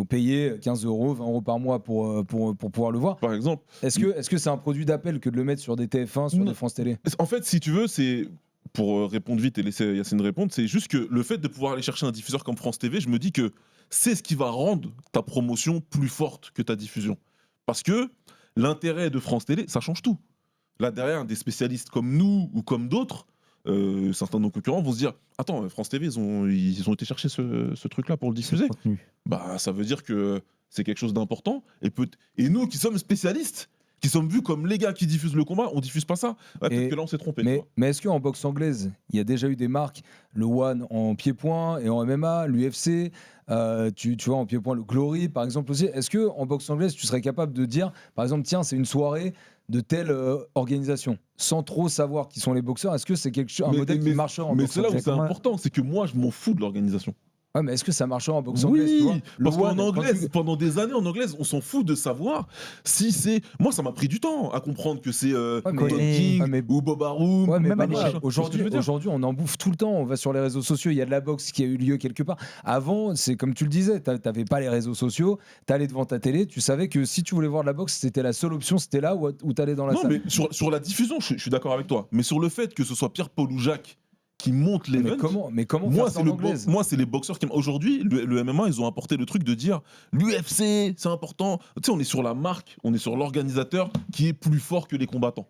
[SPEAKER 7] payer 15 €, 20 € par mois pour pouvoir le voir.
[SPEAKER 8] Par exemple.
[SPEAKER 7] Est-ce que c'est un produit d'appel que de le mettre sur des TF1, sur des France Télé?
[SPEAKER 8] En fait, si tu veux, c'est pour répondre vite et laisser Yacine répondre, c'est juste que le fait de pouvoir aller chercher un diffuseur comme France TV, je me dis que c'est ce qui va rendre ta promotion plus forte que ta diffusion. Parce que l'intérêt de France Télé, ça change tout. Là derrière, des spécialistes comme nous ou comme d'autres, certains de nos concurrents vont se dire « Attends, France TV, ils ont été chercher ce truc-là pour le diffuser. » Bah, ça veut dire que c'est quelque chose d'important. Et nous qui sommes spécialistes, qui sommes vus comme les gars qui diffusent le combat, on diffuse pas ça. Peut-être que là on s'est trompé.
[SPEAKER 7] Mais est-ce qu'en boxe anglaise, il y a déjà eu des marques, le One en pied-point et en MMA, l'UFC, tu vois en pied-point le Glory par exemple aussi. Est-ce que en boxe anglaise tu serais capable de dire, par exemple, tiens, c'est une soirée de telle organisation, sans trop savoir qui sont les boxeurs? Est-ce que c'est un modèle qui marchera en boxe anglaise?
[SPEAKER 8] Mais c'est là où c'est important, c'est que moi je m'en fous de l'organisation.
[SPEAKER 7] Ouais, mais est-ce que ça marchera en boxe anglaise, tu vois?
[SPEAKER 8] Parce qu'en anglaise, pendant des années en anglaise, on s'en fout de savoir si c'est. Moi, ça m'a pris du temps à comprendre que c'est Don King ou Bob Arum.
[SPEAKER 7] Ouais, mais aujourd'hui, on en bouffe tout le temps. On va sur les réseaux sociaux, il y a de la boxe qui a eu lieu quelque part. Avant, c'est comme tu le disais, t'avais pas les réseaux sociaux, t'allais devant ta télé, tu savais que si tu voulais voir de la boxe, c'était la seule option, c'était là où t'allais dans la salle.
[SPEAKER 8] Non, mais sur la diffusion, je suis d'accord avec toi. Mais sur le fait que ce soit Pierre-Paul ou Jacques qui monte les
[SPEAKER 7] mais comment moi
[SPEAKER 8] c'est les boxeurs qui aujourd'hui le MMA ils ont apporté le truc de dire l'UFC c'est important, tu sais, on est sur la marque, on est sur l'organisateur qui est plus fort que les combattants.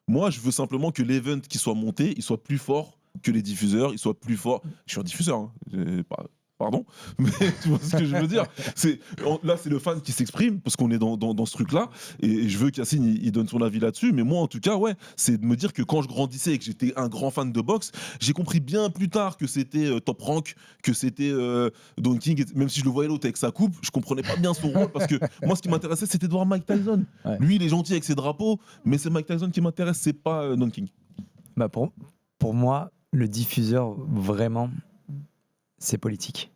[SPEAKER 8] Moi je veux simplement que l'event qui soit monté il soit plus fort que les diffuseurs, il soit plus fort. Je suis un diffuseur pardon, mais tu vois ce que je veux dire. Là, c'est le fan qui s'exprime parce qu'on est dans ce truc-là, et je veux qu'Yacine il donne son avis là-dessus. Mais moi, en tout cas, ouais, c'est de me dire que quand je grandissais et que j'étais un grand fan de boxe, j'ai compris bien plus tard que c'était Top Rank, que c'était Don King. Même si je le voyais l'autre avec sa coupe, je comprenais pas bien son rôle parce que moi, ce qui m'intéressait, c'était de voir Mike Tyson.
[SPEAKER 7] Ouais.
[SPEAKER 8] Lui, il est gentil avec ses drapeaux, mais c'est Mike Tyson qui m'intéresse, c'est pas Don King.
[SPEAKER 9] Bah pour moi, le diffuseur, vraiment, c'est politique.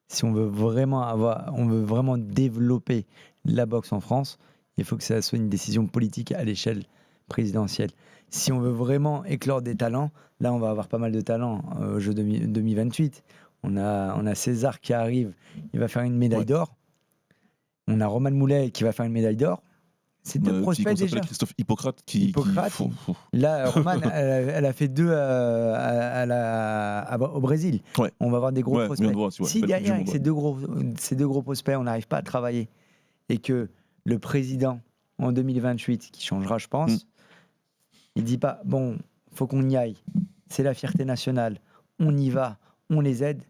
[SPEAKER 9] Si on veut vraiment développer la boxe en France, il faut que ça soit une décision politique à l'échelle présidentielle. Si on veut vraiment éclore des talents, là on va avoir pas mal de talents au jeu 2028. On a César qui arrive, il va faire une médaille d'or. On a Roman Moulet qui va faire une médaille d'or. C'est deux prospects déjà.
[SPEAKER 8] Christophe Hippocrate
[SPEAKER 9] Là, Roman, elle a fait 2 au Brésil.
[SPEAKER 8] Ouais.
[SPEAKER 9] On va avoir des gros prospects. Si derrière, avec ces deux gros prospects, on n'arrive pas à travailler et que le président, en 2028, qui changera, je pense, il dit pas, bon, faut qu'on y aille, c'est la fierté nationale, on y va, on les aide,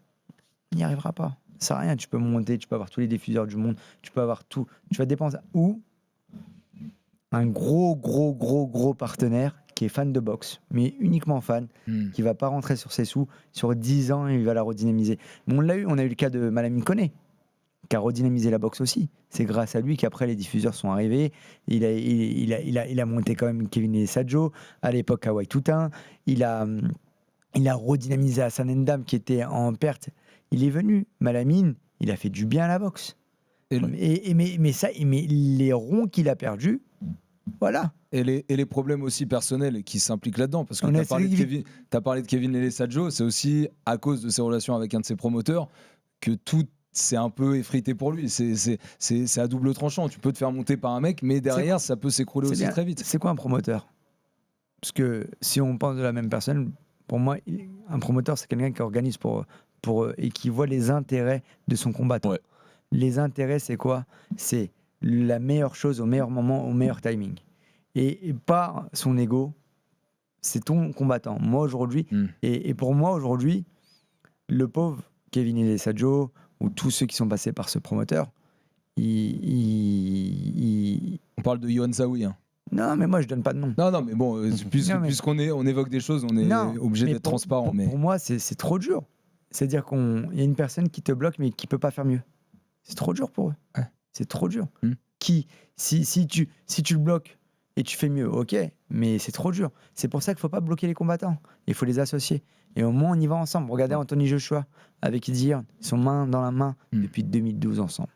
[SPEAKER 9] on n'y arrivera pas. Ça sert à rien, tu peux monter, tu peux avoir tous les diffuseurs du monde, tu peux avoir tout, tu vas dépenser. Ou un gros partenaire qui est fan de boxe, mais uniquement fan, qui va pas rentrer sur ses sous, sur 10 ans, il va la redynamiser. Mais on a eu le cas de Malamine Koné, qui a redynamisé la boxe aussi. C'est grâce à lui qu'après les diffuseurs sont arrivés. Il a monté quand même Kevin Elesadjo, à l'époque Hawaii Toutain. Il a redynamisé Hassan Ndam qui était en perte. Il est venu, Malamine, il a fait du bien à la boxe. Mais les ronds qu'il a perdus, voilà.
[SPEAKER 7] Et les problèmes aussi personnels qui s'impliquent là-dedans, parce que tu as parlé de Kevin Elesadjo, c'est aussi à cause de ses relations avec un de ses promoteurs que tout s'est un peu effrité pour lui. C'est à double tranchant. Tu peux te faire monter par un mec, mais derrière, ça peut s'écrouler aussi très vite.
[SPEAKER 9] C'est quoi un promoteur ? Parce que si on pense de la même personne, pour moi, un promoteur, c'est quelqu'un qui organise et qui voit les intérêts de son combattant. Ouais. Les intérêts, c'est quoi ? C'est la meilleure chose au meilleur moment, au meilleur timing. Et pas son ego, c'est ton combattant. Moi, aujourd'hui, et pour moi, aujourd'hui, le pauvre Kevin Elesadjo, ou tous ceux qui sont passés par ce promoteur, on
[SPEAKER 7] parle de Yohan Zaoui, hein.
[SPEAKER 9] Non, mais moi, je donne pas de nom.
[SPEAKER 7] Non, mais bon, puisqu'on évoque des choses, on est obligé d'être transparent.
[SPEAKER 9] Pour moi, c'est trop dur. C'est-à-dire qu'il y a une personne qui te bloque, mais qui peut pas faire mieux. C'est trop dur pour eux. Ouais. C'est trop dur. Si tu le bloques et tu fais mieux, ok, mais c'est trop dur. C'est pour ça qu'il ne faut pas bloquer les combattants. Il faut les associer. Et au moins, on y va ensemble. Regardez Anthony Joshua avec Eddie Hearn. Ils sont main dans la main depuis 2012 ensemble.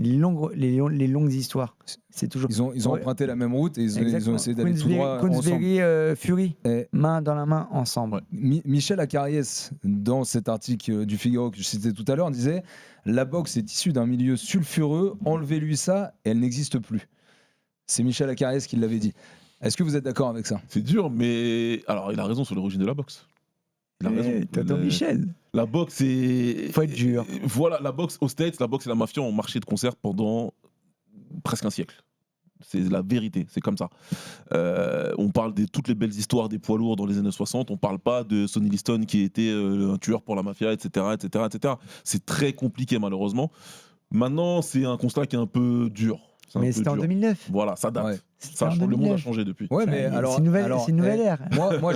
[SPEAKER 9] Les longues histoires, c'est toujours.
[SPEAKER 7] Ils ont emprunté la même route et ils ont essayé d'aller tout droit ensemble.
[SPEAKER 9] Fury, main dans la main ensemble.
[SPEAKER 7] Ouais. Michel Acariès, dans cet article du Figaro que je citais tout à l'heure, disait « La boxe est issue d'un milieu sulfureux, enlevez-lui ça et elle n'existe plus ». C'est Michel Acariès qui l'avait dit. Est-ce que vous êtes d'accord avec ça ?
[SPEAKER 8] C'est dur, mais alors il a raison sur l'origine de la boxe. Il a raison.
[SPEAKER 9] Tonton Michel.
[SPEAKER 8] La boxe, c'est.
[SPEAKER 9] Faut être dur.
[SPEAKER 8] Voilà, la boxe aux States, la boxe et la mafia ont marché de concert pendant presque un siècle. C'est la vérité, c'est comme ça. On parle de toutes les belles histoires des poids lourds dans les années 60. On parle pas de Sonny Liston qui était un tueur pour la mafia, etc., etc. C'est très compliqué malheureusement. Maintenant, c'est un constat qui est un peu dur.
[SPEAKER 9] Mais c'était en 2009.
[SPEAKER 8] Voilà, ça date.
[SPEAKER 9] Ouais.
[SPEAKER 8] Le monde a changé depuis.
[SPEAKER 7] Ouais, mais
[SPEAKER 9] c'est une nouvelle ère.
[SPEAKER 7] Moi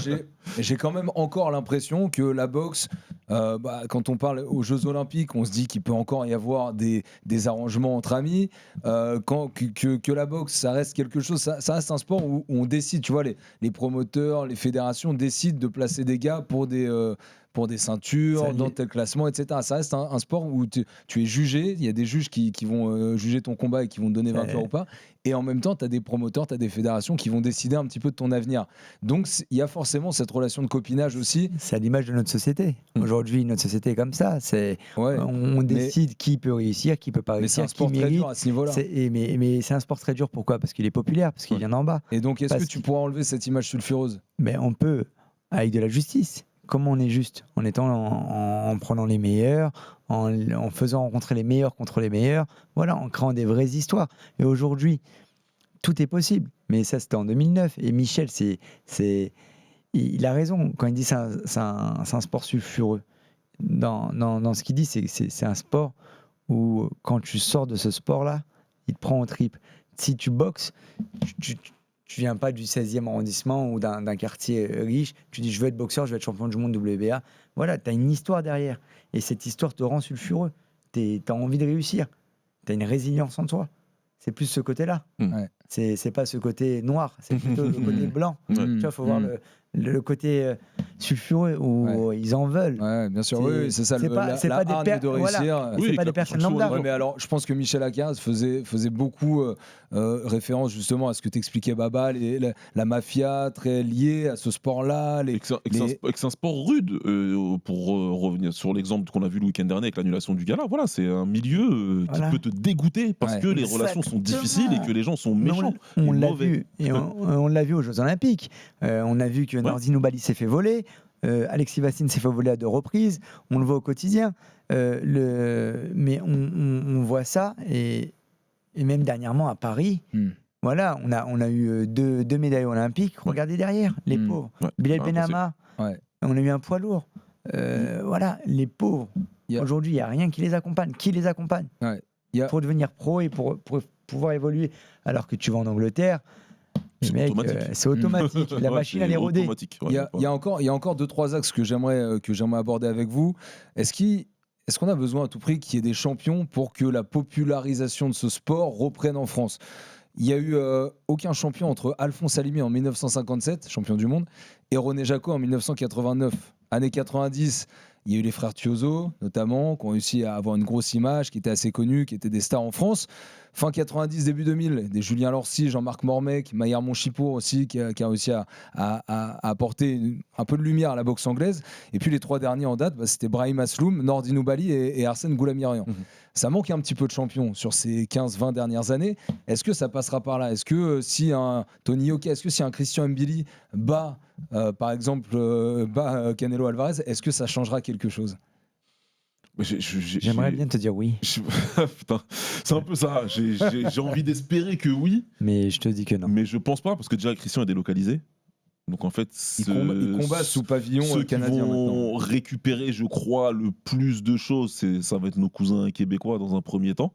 [SPEAKER 7] j'ai quand même encore l'impression que la boxe, quand on parle aux Jeux Olympiques, on se dit qu'il peut encore y avoir des arrangements entre amis. Que la boxe, ça reste quelque chose, ça reste un sport où on décide, tu vois, les promoteurs, les fédérations décident de placer des gars pour des ceintures, dans tel classement, etc. Ça reste un sport où tu es jugé, il y a des juges qui vont juger ton combat et qui vont te donner vainqueur ou pas. Et en même temps, tu as des promoteurs, tu as des fédérations qui vont décider un petit peu de ton avenir. Donc, il y a forcément cette relation de copinage aussi.
[SPEAKER 9] C'est à l'image de notre société. Aujourd'hui, notre société est comme ça. On décide qui peut réussir, qui peut pas réussir,
[SPEAKER 7] mais c'est un sport très dur à ce niveau-là.
[SPEAKER 9] Mais c'est un sport très dur. Pourquoi ? Parce qu'il est populaire, parce qu'il vient d'en bas.
[SPEAKER 7] Et donc, est-ce que tu pourras enlever cette image sulfureuse ?
[SPEAKER 9] Mais on peut, avec de la justice. Comment on est juste ? En étant en prenant les meilleurs, en faisant rencontrer les meilleurs contre les meilleurs, voilà, en créant des vraies histoires. Et aujourd'hui, tout est possible. Mais ça, c'était en 2009. Et Michel, il a raison quand il dit c'est un sport sulfureux. dans ce qu'il dit, c'est un sport où quand tu sors de ce sport-là, il te prend en tripes. Si tu boxes, tu viens pas du 16e arrondissement ou d'un quartier riche, tu dis je veux être boxeur, je veux être champion du monde WBA. Voilà, tu as une histoire derrière. Et cette histoire te rend sulfureux. Tu as envie de réussir. Tu as une résilience en toi. C'est plus ce côté-là.
[SPEAKER 7] Ouais.
[SPEAKER 9] C'est pas ce côté noir, c'est plutôt le côté blanc. Tu vois, il faut voir le côté sulfureux où ils en veulent.
[SPEAKER 7] Ouais, bien sûr, oui, c'est ça.
[SPEAKER 9] C'est pas des
[SPEAKER 7] hargne de réussir.
[SPEAKER 9] Voilà,
[SPEAKER 8] Oui,
[SPEAKER 9] c'est pas des personnes lambda.
[SPEAKER 7] Ouais, mais alors, je pense que Michel Acaraz faisait beaucoup référence justement à ce que t'expliquais, Baba, la mafia très liée à ce sport-là.
[SPEAKER 8] Et que c'est un sport rude, pour revenir sur l'exemple qu'on a vu le week-end dernier avec l'annulation du gala. Voilà, c'est un milieu qui peut te dégoûter parce que les relations sont difficiles et que les gens sont méchants.
[SPEAKER 9] On l'a vu, et on l'a vu aux Jeux Olympiques. On a vu que Nordi Nubali s'est fait voler. Alexis Vassine s'est fait voler à 2 reprises. On le voit au quotidien. Mais on voit ça. Et même dernièrement à Paris, voilà, on a eu deux médailles olympiques. Regardez derrière, les pauvres. Bilal Benama, on a eu un poids lourd. Voilà, les pauvres. Aujourd'hui, il n'y a rien qui les accompagne. Qui les accompagne pour devenir pro et pour pouvoir évoluer. Alors que tu vas en Angleterre, c'est automatique. La machine, elle est rodée.
[SPEAKER 7] Il y a encore 2-3 axes que j'aimerais aborder avec vous. Est-ce qu'on a besoin à tout prix qu'il y ait des champions pour que la popularisation de ce sport reprenne en France ? Il n'y a eu aucun champion entre Alphonse Alimi en 1957, champion du monde, et René Jacot en 1989. Années 90, il y a eu les frères Thiozo, notamment, qui ont réussi à avoir une grosse image, qui étaient assez connus, qui étaient des stars en France. Fin 90, début 2000, des Julien Lorcy, Jean-Marc Mormec, Maillard Monchipour aussi, qui a réussi à apporter un peu de lumière à la boxe anglaise. Et puis les 3 derniers en date, c'était Brahim Asloum, Nordi Nubali et Arsène Goulamirian. Ça manque un petit peu de champions sur ces 15-20 dernières années. Est-ce que ça passera par là ? Est-ce que si un Tony Yoka, est-ce que si un Christian Mbili bat, par exemple, Canelo Alvarez, est-ce que ça changera quelque chose ?
[SPEAKER 9] J'aimerais bien te dire oui.
[SPEAKER 8] Putain, c'est un peu ça. J'ai envie d'espérer que oui.
[SPEAKER 9] Mais je te dis que non.
[SPEAKER 8] Mais je pense pas, parce que déjà Christian est délocalisé. Donc en fait,
[SPEAKER 7] il combat sous pavillon canadien.
[SPEAKER 8] Ceux qui vont
[SPEAKER 7] maintenant
[SPEAKER 8] récupérer, je crois, le plus de choses, ça va être nos cousins québécois dans un premier temps.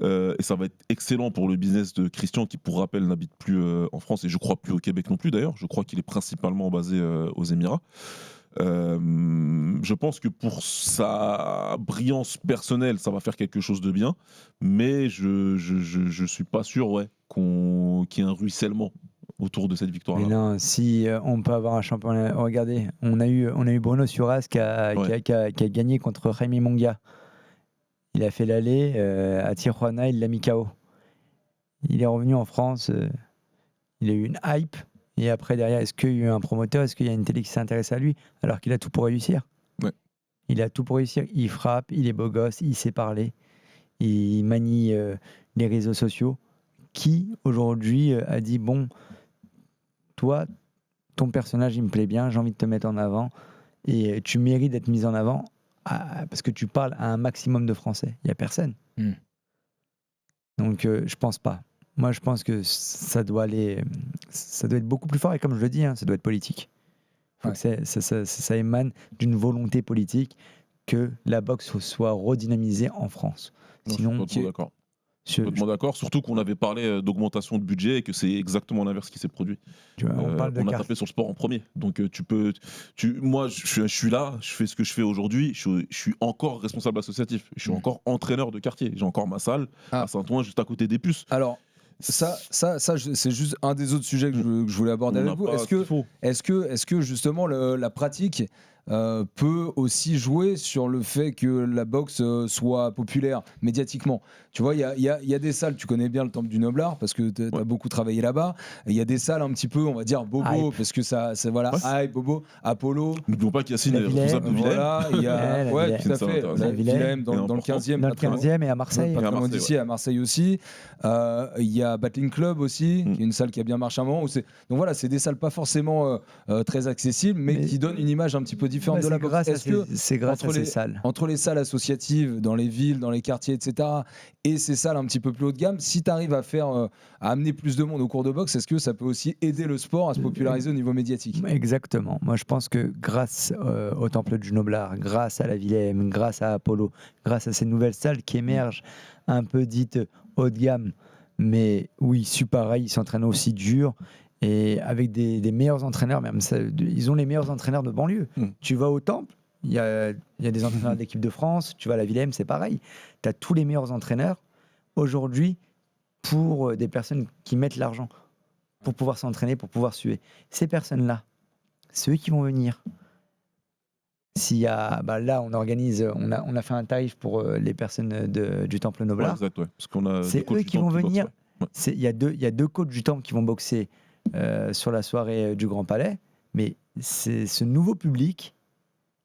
[SPEAKER 8] Et ça va être excellent pour le business de Christian, qui pour rappel n'habite plus en France et je crois plus au Québec non plus d'ailleurs. Je crois qu'il est principalement basé aux Émirats. Je pense que pour sa brillance personnelle, ça va faire quelque chose de bien, mais je suis pas sûr qu'il y ait un ruissellement autour de cette victoire-là.
[SPEAKER 9] Mais non, si on peut avoir un champion, regardez, on a eu Bruno Suras qui a gagné contre Jaime Monga. Il a fait l'aller à Tijuana, il l'a mis KO. Il est revenu en France, il a eu une hype. Et après, derrière, est-ce qu'il y a eu un promoteur ? Est-ce qu'il y a une télé qui s'intéresse à lui ? Alors qu'il a tout pour réussir. Il a tout pour réussir. Il frappe, il est beau gosse, il sait parler. Il manie les réseaux sociaux. Qui, aujourd'hui, a dit, bon, toi, ton personnage, il me plaît bien, j'ai envie de te mettre en avant. Et tu mérites d'être mis en avant parce que tu parles à un maximum de Français. Il n'y a personne. Donc, je pense pas. Moi, je pense que ça doit être beaucoup plus fort. Et comme je le dis, ça doit être politique. Faut que ça émane d'une volonté politique que la boxe soit redynamisée en France.
[SPEAKER 8] Sinon, je suis d'accord. Complètement d'accord, surtout qu'on avait parlé d'augmentation de budget et que c'est exactement l'inverse qui s'est produit. On a tapé sur le sport en premier. Donc moi, je suis là, je fais ce que je fais aujourd'hui, je suis encore responsable associatif, je suis encore entraîneur de quartier, j'ai encore ma salle à Saint-Ouen, juste à côté des Puces.
[SPEAKER 7] Alors, ça c'est juste un des autres sujets que je voulais aborder avec vous. Est-ce que justement la pratique peut aussi jouer sur le fait que la boxe soit populaire médiatiquement. Tu vois, il y a des salles, tu connais bien le Temple du Noblard parce que tu as beaucoup travaillé là-bas. Il y a des salles un petit peu, on va dire, bobo, parce que ça, voilà, hype, bobo, Apollo.
[SPEAKER 8] N'oublions pas qu'Yacine est responsable de Vilaine.
[SPEAKER 7] Voilà, il y a, tout à fait. Vilaine dans le 15e.
[SPEAKER 9] Dans le 15e et à Marseille.
[SPEAKER 7] Pas loin d'ici, à Marseille aussi. Il y a Battling Club aussi, qui est une salle qui a bien marché un moment. Donc voilà, c'est des salles pas forcément très accessibles, mais qui donnent une image un petit peu différente de la boxe.
[SPEAKER 9] C'est grâce à ces salles.
[SPEAKER 7] Entre les salles associatives dans les villes, dans les quartiers, etc., et ces salles un petit peu plus haut de gamme, si tu arrives à amener plus de monde au cours de boxe, est-ce que ça peut aussi aider le sport à se populariser au niveau médiatique ?
[SPEAKER 9] Exactement. Moi, je pense que grâce au Temple du Noblard, grâce à la Willem, grâce à Apollo, grâce à ces nouvelles salles qui émergent, un peu dites haut de gamme, mais où ils s'entraînent aussi dur. Et avec des meilleurs entraîneurs, même ça, ils ont les meilleurs entraîneurs de banlieue. Tu vas au Temple, il y a des entraîneurs d'équipe de France, tu vas à la Willem, c'est pareil. Tu as tous les meilleurs entraîneurs aujourd'hui pour des personnes qui mettent l'argent pour pouvoir s'entraîner, pour pouvoir suer. Ces personnes-là, c'est eux qui vont venir. S'il y a, là, on a fait un tarif pour les personnes du Temple Noblard.
[SPEAKER 8] Exact, ouais. Parce qu'on a
[SPEAKER 9] c'est eux qui vont venir. Il y a deux coachs du Temple qui vont boxer sur la soirée du Grand Palais, mais c'est ce nouveau public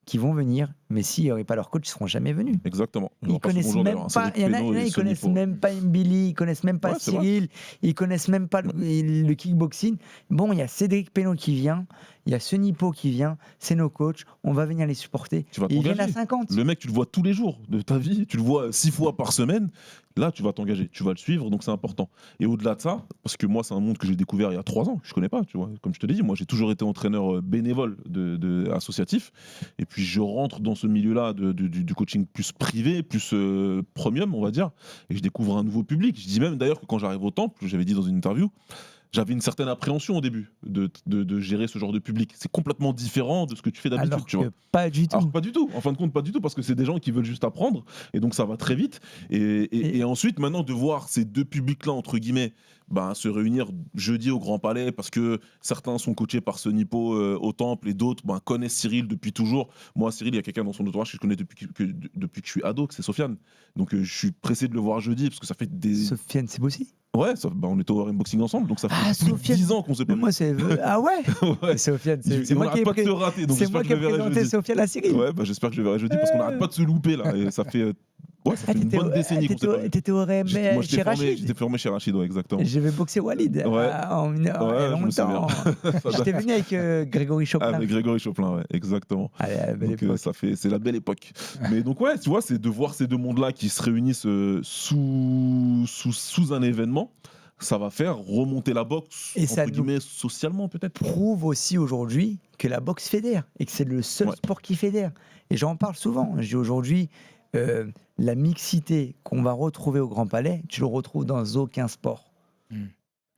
[SPEAKER 9] qui vont venir, mais s'il n'y aurait pas leur coach, ils ne seront jamais venus.
[SPEAKER 8] Exactement.
[SPEAKER 9] Ils connaissent même pas, il y en a, ils connaissent même pas Mbili, ils connaissent même pas Cyril, ils connaissent même pas le kickboxing. Bon, il y a Cédric Pénaud qui vient, il y a ce Nippo qui vient, c'est nos coachs, on va venir les supporter. Ils viennent à 50.
[SPEAKER 8] Le mec, tu le vois tous les jours de ta vie, tu le vois 6 fois par semaine. Là, tu vas t'engager, tu vas le suivre, donc c'est important. Et au-delà de ça, parce que moi, c'est un monde que j'ai découvert il y a 3 ans, que je connais pas, tu vois. Comme je te l'ai dit, moi, j'ai toujours été entraîneur bénévole associatif. Et puis, je rentre dans ce milieu-là du coaching plus privé, plus premium, on va dire. Et je découvre un nouveau public. Je dis même d'ailleurs que quand j'arrive au Temple, j'avais dit dans une interview, j'avais une certaine appréhension au début de gérer ce genre de public. C'est complètement différent de ce que tu fais d'habitude.
[SPEAKER 9] Alors
[SPEAKER 8] tu vois.
[SPEAKER 9] pas du tout.
[SPEAKER 8] Alors, pas du tout. En fin de compte, pas du tout, parce que c'est des gens qui veulent juste apprendre, et donc ça va très vite. Et ensuite, maintenant, de voir ces deux publics-là, entre guillemets, se réunir jeudi au Grand Palais, parce que certains sont coachés par ce Nippo au Temple, et d'autres connaissent Cyril depuis toujours. Moi, Cyril, il y a quelqu'un dans son entourage que je connais depuis que je suis ado, que c'est Sofiane. Donc je suis pressé de le voir jeudi, parce que ça fait des...
[SPEAKER 9] Sofiane, c'est aussi.
[SPEAKER 8] Ouais, on était au RM Boxing ensemble, donc ça fait plus de 10 ans qu'on s'est pas vu.
[SPEAKER 9] Moi, c'est... Ah ouais,
[SPEAKER 8] ouais.
[SPEAKER 9] Sofiane, c'est moi qui ai
[SPEAKER 8] rater, donc
[SPEAKER 9] c'est moi qui ai présenté Sofiane à Cyril.
[SPEAKER 8] Ouais, j'espère que je le verrai jeudi, parce qu'on n'arrête pas de se louper là, et ça fait... ça fait une bonne décennie qu'on s'est pas vu.
[SPEAKER 9] T'étais au RM chez Rachid.
[SPEAKER 8] J'étais formé chez Rachid, ouais, exactement.
[SPEAKER 9] J'avais boxé Walid en longtemps. J'étais venu avec Grégory Choplin.
[SPEAKER 8] Avec Grégory Choplin, ouais, exactement.
[SPEAKER 9] Allez,
[SPEAKER 8] donc c'est la belle époque. Mais donc ouais, tu vois, c'est de voir ces deux mondes-là qui se réunissent sous un événement. Ça va faire remonter la boxe,
[SPEAKER 9] et ça
[SPEAKER 8] entre guillemets, socialement peut-être.
[SPEAKER 9] Prouve aussi aujourd'hui que la boxe fédère et que c'est le seul sport qui fédère. Et j'en parle souvent. Je dis aujourd'hui, la mixité qu'on va retrouver au Grand Palais, tu le retrouves dans aucun sport.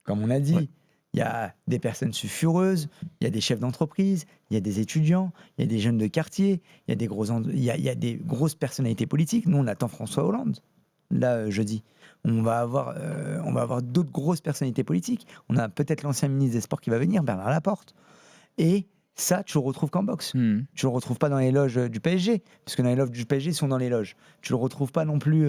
[SPEAKER 9] Comme on a dit, il y a des personnes sulfureuses, il y a des chefs d'entreprise, il y a des étudiants, il y a des jeunes de quartier, il y a des grosses personnalités politiques. Nous, on attend François Hollande, là, jeudi. On va avoir d'autres grosses personnalités politiques. On a peut-être l'ancien ministre des Sports qui va venir, Bernard Laporte. Et ça, tu le retrouves qu'en boxe. Tu le retrouves pas dans les loges du PSG, parce que dans les loges du PSG, ils sont dans les loges. Tu le retrouves pas non plus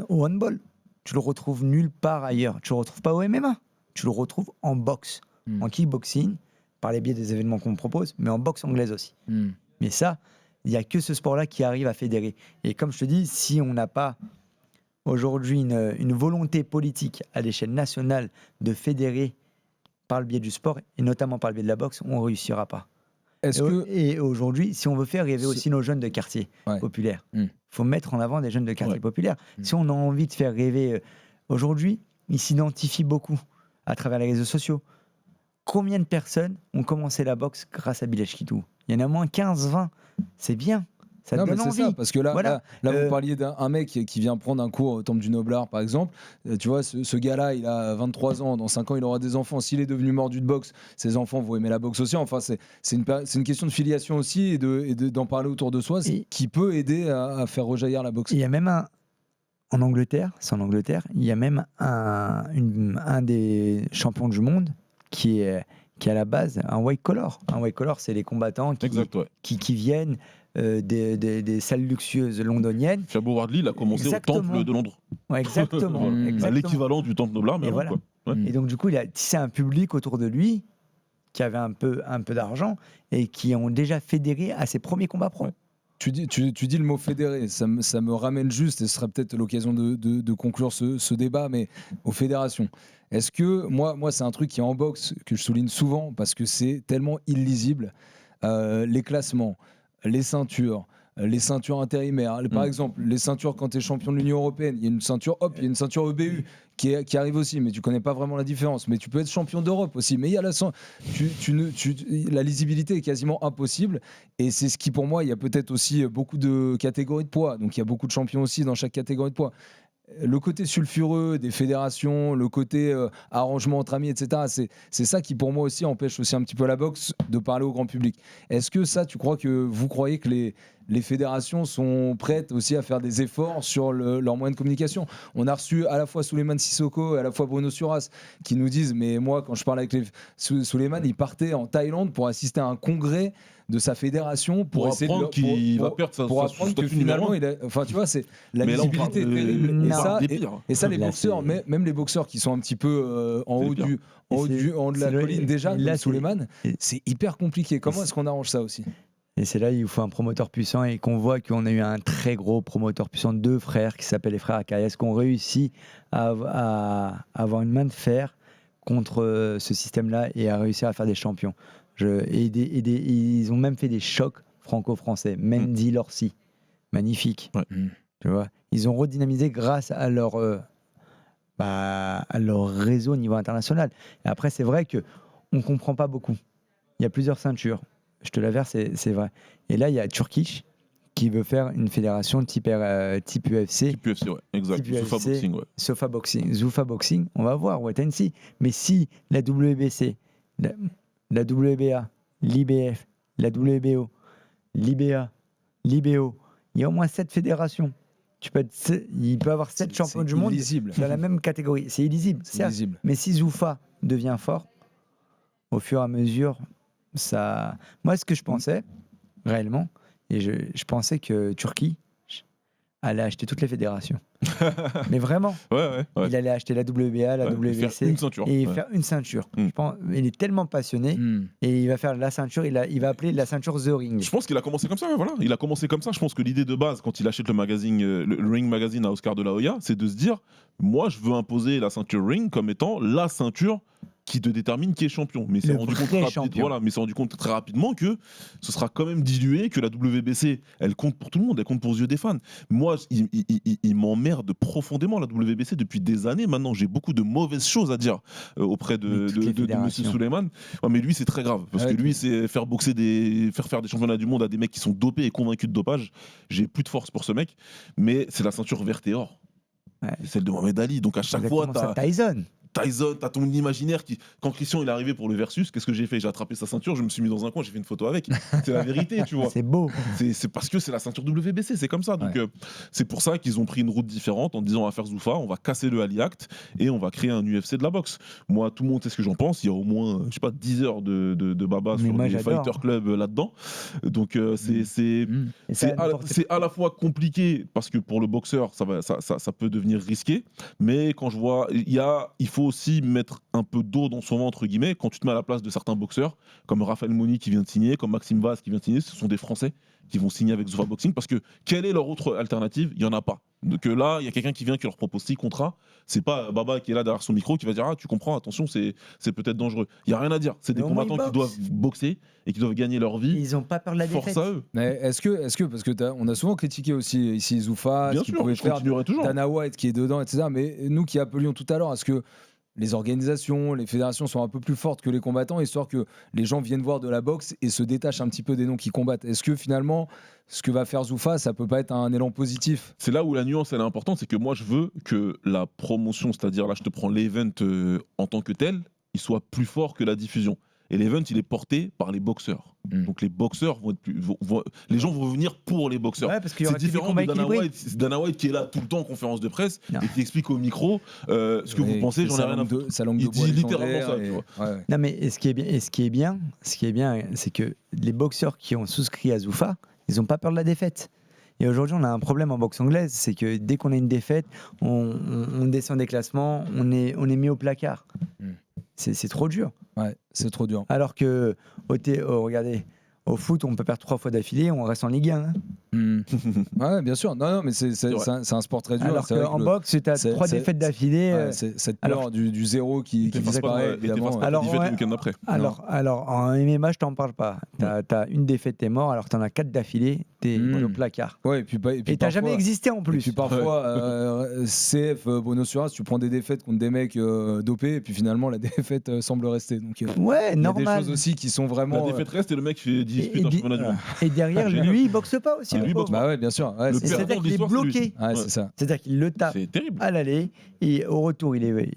[SPEAKER 9] au handball. Tu le retrouves nulle part ailleurs. Tu le retrouves pas au MMA. Tu le retrouves en boxe, en kickboxing, par les biais des événements qu'on propose, mais en boxe anglaise aussi. Mais ça, il y a que ce sport-là qui arrive à fédérer. Et comme je te dis, si on n'a pas aujourd'hui une volonté politique à l'échelle nationale de fédérer par le biais du sport, et notamment par le biais de la boxe, on ne réussira pas. Et aujourd'hui, si on veut faire rêver aussi nos jeunes de quartier populaires, il faut mettre en avant des jeunes de quartier populaires. Si on a envie de faire rêver... aujourd'hui, ils s'identifient beaucoup à travers les réseaux sociaux. Combien de personnes ont commencé la boxe grâce à Bilal Kitou ? Il y en a moins 15-20. C'est bien. Ça te donne envie.
[SPEAKER 7] C'est ça, parce que là, vous parliez d'un mec qui vient prendre un cours au Temple du Noblard, par exemple. Tu vois, ce gars-là, il a 23 ans. Dans 5 ans, il aura des enfants. S'il est devenu mordu de boxe, ses enfants vont aimer la boxe aussi. Enfin, c'est une question de filiation aussi et d'en parler autour de soi, qui peut aider à faire rejaillir la boxe.
[SPEAKER 9] Il y a même en Angleterre, il y a même un des champions du monde qui est à la base un white collar. Un white collar, c'est les combattants qui viennent des salles luxueuses londoniennes.
[SPEAKER 8] Fiabo Wardley, il a commencé au Temple de Londres.
[SPEAKER 9] Ouais, exactement.
[SPEAKER 8] L'équivalent du Temple Noblard, mais
[SPEAKER 9] et voilà. Et donc, du coup, il a tissé un public autour de lui qui avait un peu d'argent et qui ont déjà fédéré à ses premiers combats pro.
[SPEAKER 7] Tu dis le mot fédéré, ça me ramène juste, et ce sera peut-être l'occasion de conclure ce débat, mais aux fédérations. Est-ce que, moi c'est un truc qui est en boxe, que je souligne souvent, parce que c'est tellement illisible. les classements, les ceintures intérimaires. Par exemple, les ceintures quand tu es champion de l'Union Européenne, il y a une ceinture EBU qui arrive aussi, mais tu connais pas vraiment la différence. Mais tu peux être champion d'Europe aussi. Mais il y a la lisibilité est quasiment impossible. Et c'est ce qui, pour moi, il y a peut-être aussi beaucoup de catégories de poids. Donc il y a beaucoup de champions aussi dans chaque catégorie de poids. Le côté sulfureux des fédérations, le côté arrangement entre amis, etc. C'est ça qui, pour moi aussi, empêche aussi un petit peu la boxe de parler au grand public. Est-ce que ça, vous croyez que les fédérations sont prêtes aussi à faire des efforts sur leurs moyens de communication? On a reçu à la fois Souleymane Sissoko et à la fois Bruno Suras qui nous disent, mais moi, quand je parle avec Souleymane, il partait en Thaïlande pour assister à un congrès de sa fédération pour essayer de
[SPEAKER 8] qu'il va perdre
[SPEAKER 7] pour apprendre que finalement enfin tu vois, c'est la visibilité est terrible. Et ça les boxeurs, même les boxeurs qui sont un petit peu en haut de la colline déjà, comme Souleymane, c'est hyper compliqué. Comment est-ce qu'on arrange ça aussi?
[SPEAKER 9] Et c'est là il faut un promoteur puissant, et qu'on voit qu'on a eu un très gros promoteur puissant, 2 frères qui s'appellent les frères Akarias, qui ont réussi à avoir une main de fer contre ce système-là et à réussir à faire des champions. Ils ont même fait des chocs franco-français. Mendy, Lorsi, magnifique.
[SPEAKER 8] Ouais.
[SPEAKER 9] Tu vois, ils ont redynamisé grâce à leur réseau au niveau international. Et après, c'est vrai que on comprend pas beaucoup. Il y a plusieurs ceintures. Je te l'avère, c'est vrai. Et là, il y a Turkish qui veut faire une fédération type UFC.
[SPEAKER 8] Type UFC, ouais, exact. Zuffa Boxing, ouais.
[SPEAKER 9] Zuffa Boxing, on va voir, wait and see. Mais si la WBC, la WBA, l'IBF, la WBO, l'IBA, l'IBO, il y a au moins 7 fédérations. Il peut y avoir 7 champions du monde dans la même catégorie. C'est illisible, certes. Mais si Zuffa devient fort, au fur et à mesure, ça... Moi, ce que je pensais, réellement, et je pensais que Turquie allait acheter toutes les fédérations. Mais vraiment, il allait acheter la WBA, la WBC, faire une ceinture. Je pense, il est tellement passionné et il va faire la ceinture. Il va appeler la ceinture The Ring.
[SPEAKER 8] Je pense qu'il a commencé comme ça. Voilà, il a commencé comme ça. Je pense que l'idée de base, quand il achète le magazine, le Ring Magazine à Oscar de la Hoya, c'est de se dire, moi, je veux imposer la ceinture Ring comme étant la ceinture qui te détermine qui est champion. Mais c'est rendu compte très rapidement que ce sera quand même dilué, que la WBC, elle compte pour tout le monde, elle compte pour les yeux des fans. Moi, il m'emmerde profondément la WBC depuis des années. Maintenant, j'ai beaucoup de mauvaises choses à dire auprès de Monsieur Souleymane. Ouais, mais lui, c'est très grave parce que lui, c'est faire faire des championnats du monde à des mecs qui sont dopés et convaincus de dopage. J'ai plus de force pour ce mec, mais c'est la ceinture verte et or. Ouais. C'est celle de Mohamed Ali. Donc à chaque fois,
[SPEAKER 9] t'as
[SPEAKER 8] Tyson, t'as ton imaginaire qui... Quand Christian il est arrivé pour le versus, qu'est-ce que j'ai fait? J'ai attrapé sa ceinture, je me suis mis dans un coin, j'ai fait une photo avec. C'est la vérité, tu vois.
[SPEAKER 9] C'est beau.
[SPEAKER 8] C'est parce que c'est la ceinture WBC, c'est comme ça. Donc c'est pour ça qu'ils ont pris une route différente en disant on va faire Zuffa, on va casser le Ali Act et on va créer un UFC de la boxe. Moi, tout le monde sait ce que j'en pense. Il y a au moins, 10 heures de baba sur les Fighter Club là-dedans. Donc c'est à la fois compliqué parce que pour le boxeur, ça peut devenir risqué. Mais quand je vois, il faut aussi mettre un peu d'eau dans son ventre, entre guillemets, quand tu te mets à la place de certains boxeurs, comme Raphaël Moni qui vient de signer, comme Maxime Vaz qui vient de signer, ce sont des Français qui vont signer avec Zuffa Boxing, parce que quelle est leur autre alternative? Il n'y en a pas. Donc là, il y a quelqu'un qui vient qui leur propose 6 contrats, c'est pas Baba qui est là derrière son micro qui va dire ah tu comprends, attention, c'est peut-être dangereux. Il n'y a rien à dire, c'est des combattants qui doivent boxer et qui doivent gagner leur vie.
[SPEAKER 9] Ils n'ont pas peur de la défaite.
[SPEAKER 8] Force à eux.
[SPEAKER 7] Mais est-ce que parce que on a souvent critiqué aussi ici Zuffa, ce qu'il pouvait faire, Dana White qui est dedans, etc. Mais nous qui appelions tout à l'heure, est-ce que les organisations, les fédérations sont un peu plus fortes que les combattants, histoire que les gens viennent voir de la boxe et se détachent un petit peu des noms qui combattent? Est-ce que finalement, ce que va faire Zuffa, ça peut pas être un élan positif? C'est
[SPEAKER 8] là où la nuance elle est importante, c'est que moi je veux que la promotion, c'est-à-dire là je te prends l'event en tant que tel, il soit plus fort que la diffusion. Et l'event, il est porté par les boxeurs. Donc les boxeurs vont être les gens vont venir pour les boxeurs.
[SPEAKER 9] Ouais,
[SPEAKER 8] c'est différent de Dana White qui est là tout le temps en conférence de presse et qui explique au micro ce que vous pensez. J'en ai rien à foutre. Il dit littéralement ça. Tu vois.
[SPEAKER 9] Non, mais ce qui est bien, c'est que les boxeurs qui ont souscrit à Zuffa, ils n'ont pas peur de la défaite. Et aujourd'hui, on a un problème en boxe anglaise, c'est que dès qu'on a une défaite, on descend des classements, on est mis au placard. C'est trop dur.
[SPEAKER 7] Ouais, c'est trop dur.
[SPEAKER 9] Alors que, regardez, au foot, on peut perdre 3 fois d'affilée, on reste en Ligue 1.
[SPEAKER 7] Ouais, bien sûr. Non, mais c'est
[SPEAKER 8] vrai.
[SPEAKER 7] un sport très dur.
[SPEAKER 9] Alors
[SPEAKER 7] C'est vrai
[SPEAKER 9] qu'en
[SPEAKER 7] que
[SPEAKER 9] boxe, tu as 3 défaites d'affilée.
[SPEAKER 7] ouais, cette peur du zéro qui disparaît, évidemment.
[SPEAKER 9] Alors,
[SPEAKER 8] défaite
[SPEAKER 9] ouais.
[SPEAKER 8] le week-end après.
[SPEAKER 9] Alors, en MMA, je t'en parle pas. T'as une défaite, t'es mort, alors que t'en as 4 d'affilée, t'es au placard.
[SPEAKER 7] Ouais, et puis
[SPEAKER 9] Et t'as
[SPEAKER 7] parfois-
[SPEAKER 9] jamais existé en
[SPEAKER 7] Et
[SPEAKER 9] plus.
[SPEAKER 7] puis parfois, CF Bruno Suras, tu prends des défaites contre des mecs dopés, et puis finalement, la défaite semble rester. Donc,
[SPEAKER 9] Ouais,
[SPEAKER 7] il y a
[SPEAKER 9] normal.
[SPEAKER 7] des choses aussi qui sont
[SPEAKER 8] La
[SPEAKER 7] vraiment.
[SPEAKER 8] défaite reste et le mec fait dispute un championnat du monde.
[SPEAKER 9] Et derrière,
[SPEAKER 8] Génial.
[SPEAKER 9] lui, il boxe pas aussi.
[SPEAKER 8] Ah,
[SPEAKER 9] le
[SPEAKER 8] lui, il
[SPEAKER 9] pauvre.
[SPEAKER 8] boxe
[SPEAKER 7] Bah ouais, bien sûr. Ouais,
[SPEAKER 8] Le
[SPEAKER 7] c'est
[SPEAKER 8] perdant
[SPEAKER 7] ça.
[SPEAKER 9] C'est-à-dire
[SPEAKER 8] de
[SPEAKER 9] qu'il est
[SPEAKER 8] l'histoire, c'est lui.
[SPEAKER 9] bloqué.
[SPEAKER 7] Ouais, c'est ça.
[SPEAKER 9] C'est-à-dire qu'il le tape
[SPEAKER 8] C'est terrible.
[SPEAKER 9] à l'aller et au retour, il est.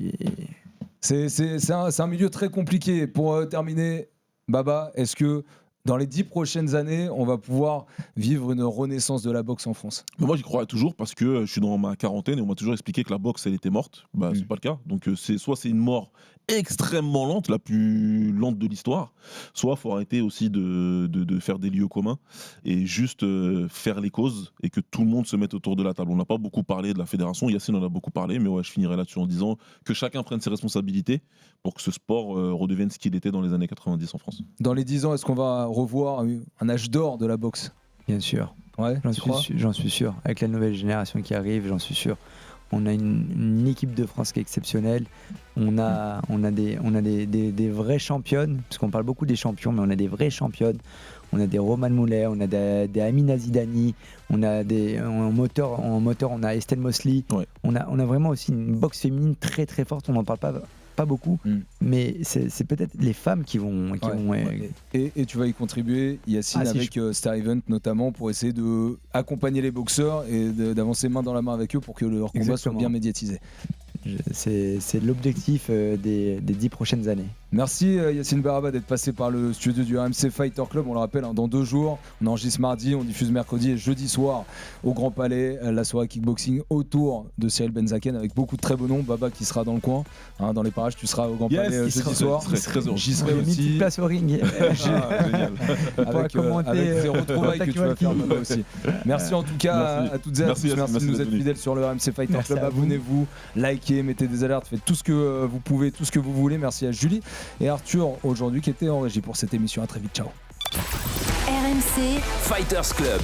[SPEAKER 7] C'est un milieu très compliqué. Pour terminer, Baba, est-ce que dans les 10 prochaines années, on va pouvoir vivre une renaissance de la boxe en France?
[SPEAKER 8] Mais moi j'y crois toujours parce que je suis dans ma quarantaine et on m'a toujours expliqué que la boxe elle était morte. Bah c'est pas le cas. Donc soit c'est une mort extrêmement lente, la plus lente de l'histoire, soit faut arrêter aussi de faire des lieux communs et juste faire les causes et que tout le monde se mette autour de la table. On n'a pas beaucoup parlé de la fédération, Yacine en a beaucoup parlé, mais ouais, je finirai là-dessus en disant que chacun prenne ses responsabilités pour que ce sport redevienne ce qu'il était dans les années 90 en France.
[SPEAKER 7] Dans les 10 ans, est-ce qu'on va revoir un âge d'or de la boxe?
[SPEAKER 9] Bien sûr.
[SPEAKER 7] Ouais,
[SPEAKER 9] J'en suis sûr. Avec la nouvelle génération qui arrive, j'en suis sûr. On a une équipe de France qui est exceptionnelle. On a des vraies championnes, parce qu'on parle beaucoup des champions, mais on a des vraies championnes. On a des Roman Moulet, on a des Amina Zidani, on a en moteur, on a Estelle Mosley.
[SPEAKER 8] Ouais.
[SPEAKER 9] On a vraiment aussi une boxe féminine très très forte. On n'en parle pas beaucoup, mais c'est peut-être les femmes qui vont.
[SPEAKER 7] Et tu vas y contribuer, Yacine, avec Star Event notamment, pour essayer d'accompagner les boxeurs et d'avancer main dans la main avec eux pour que leur combat soit bien médiatisé.
[SPEAKER 9] C'est l'objectif des 10 prochaines années.
[SPEAKER 7] Merci Yacine Baraba d'être passé par le studio du RMC Fighter Club. On le rappelle, dans 2 jours, on enregistre mardi, on diffuse mercredi et jeudi soir au Grand Palais, la soirée kickboxing autour de Cyril Benzaken avec beaucoup de très beaux noms. Baba qui sera dans le coin, dans les parages, tu seras au Grand Palais jeudi soir. J'y serai aussi.
[SPEAKER 9] Une petite place au ring.
[SPEAKER 8] Génial.
[SPEAKER 7] Avec ces retrouvailles que tu vas faire Baba aussi. Merci en tout cas à toutes et à tous. Merci de nous être fidèles sur le RMC Fighter Club. Abonnez-vous, likez, mettez des alertes, faites tout ce que vous pouvez, tout ce que vous voulez. Merci à Julie et Arthur aujourd'hui qui étaient en régie pour cette émission. À très vite, ciao.
[SPEAKER 6] RMC
[SPEAKER 3] Fighters Club.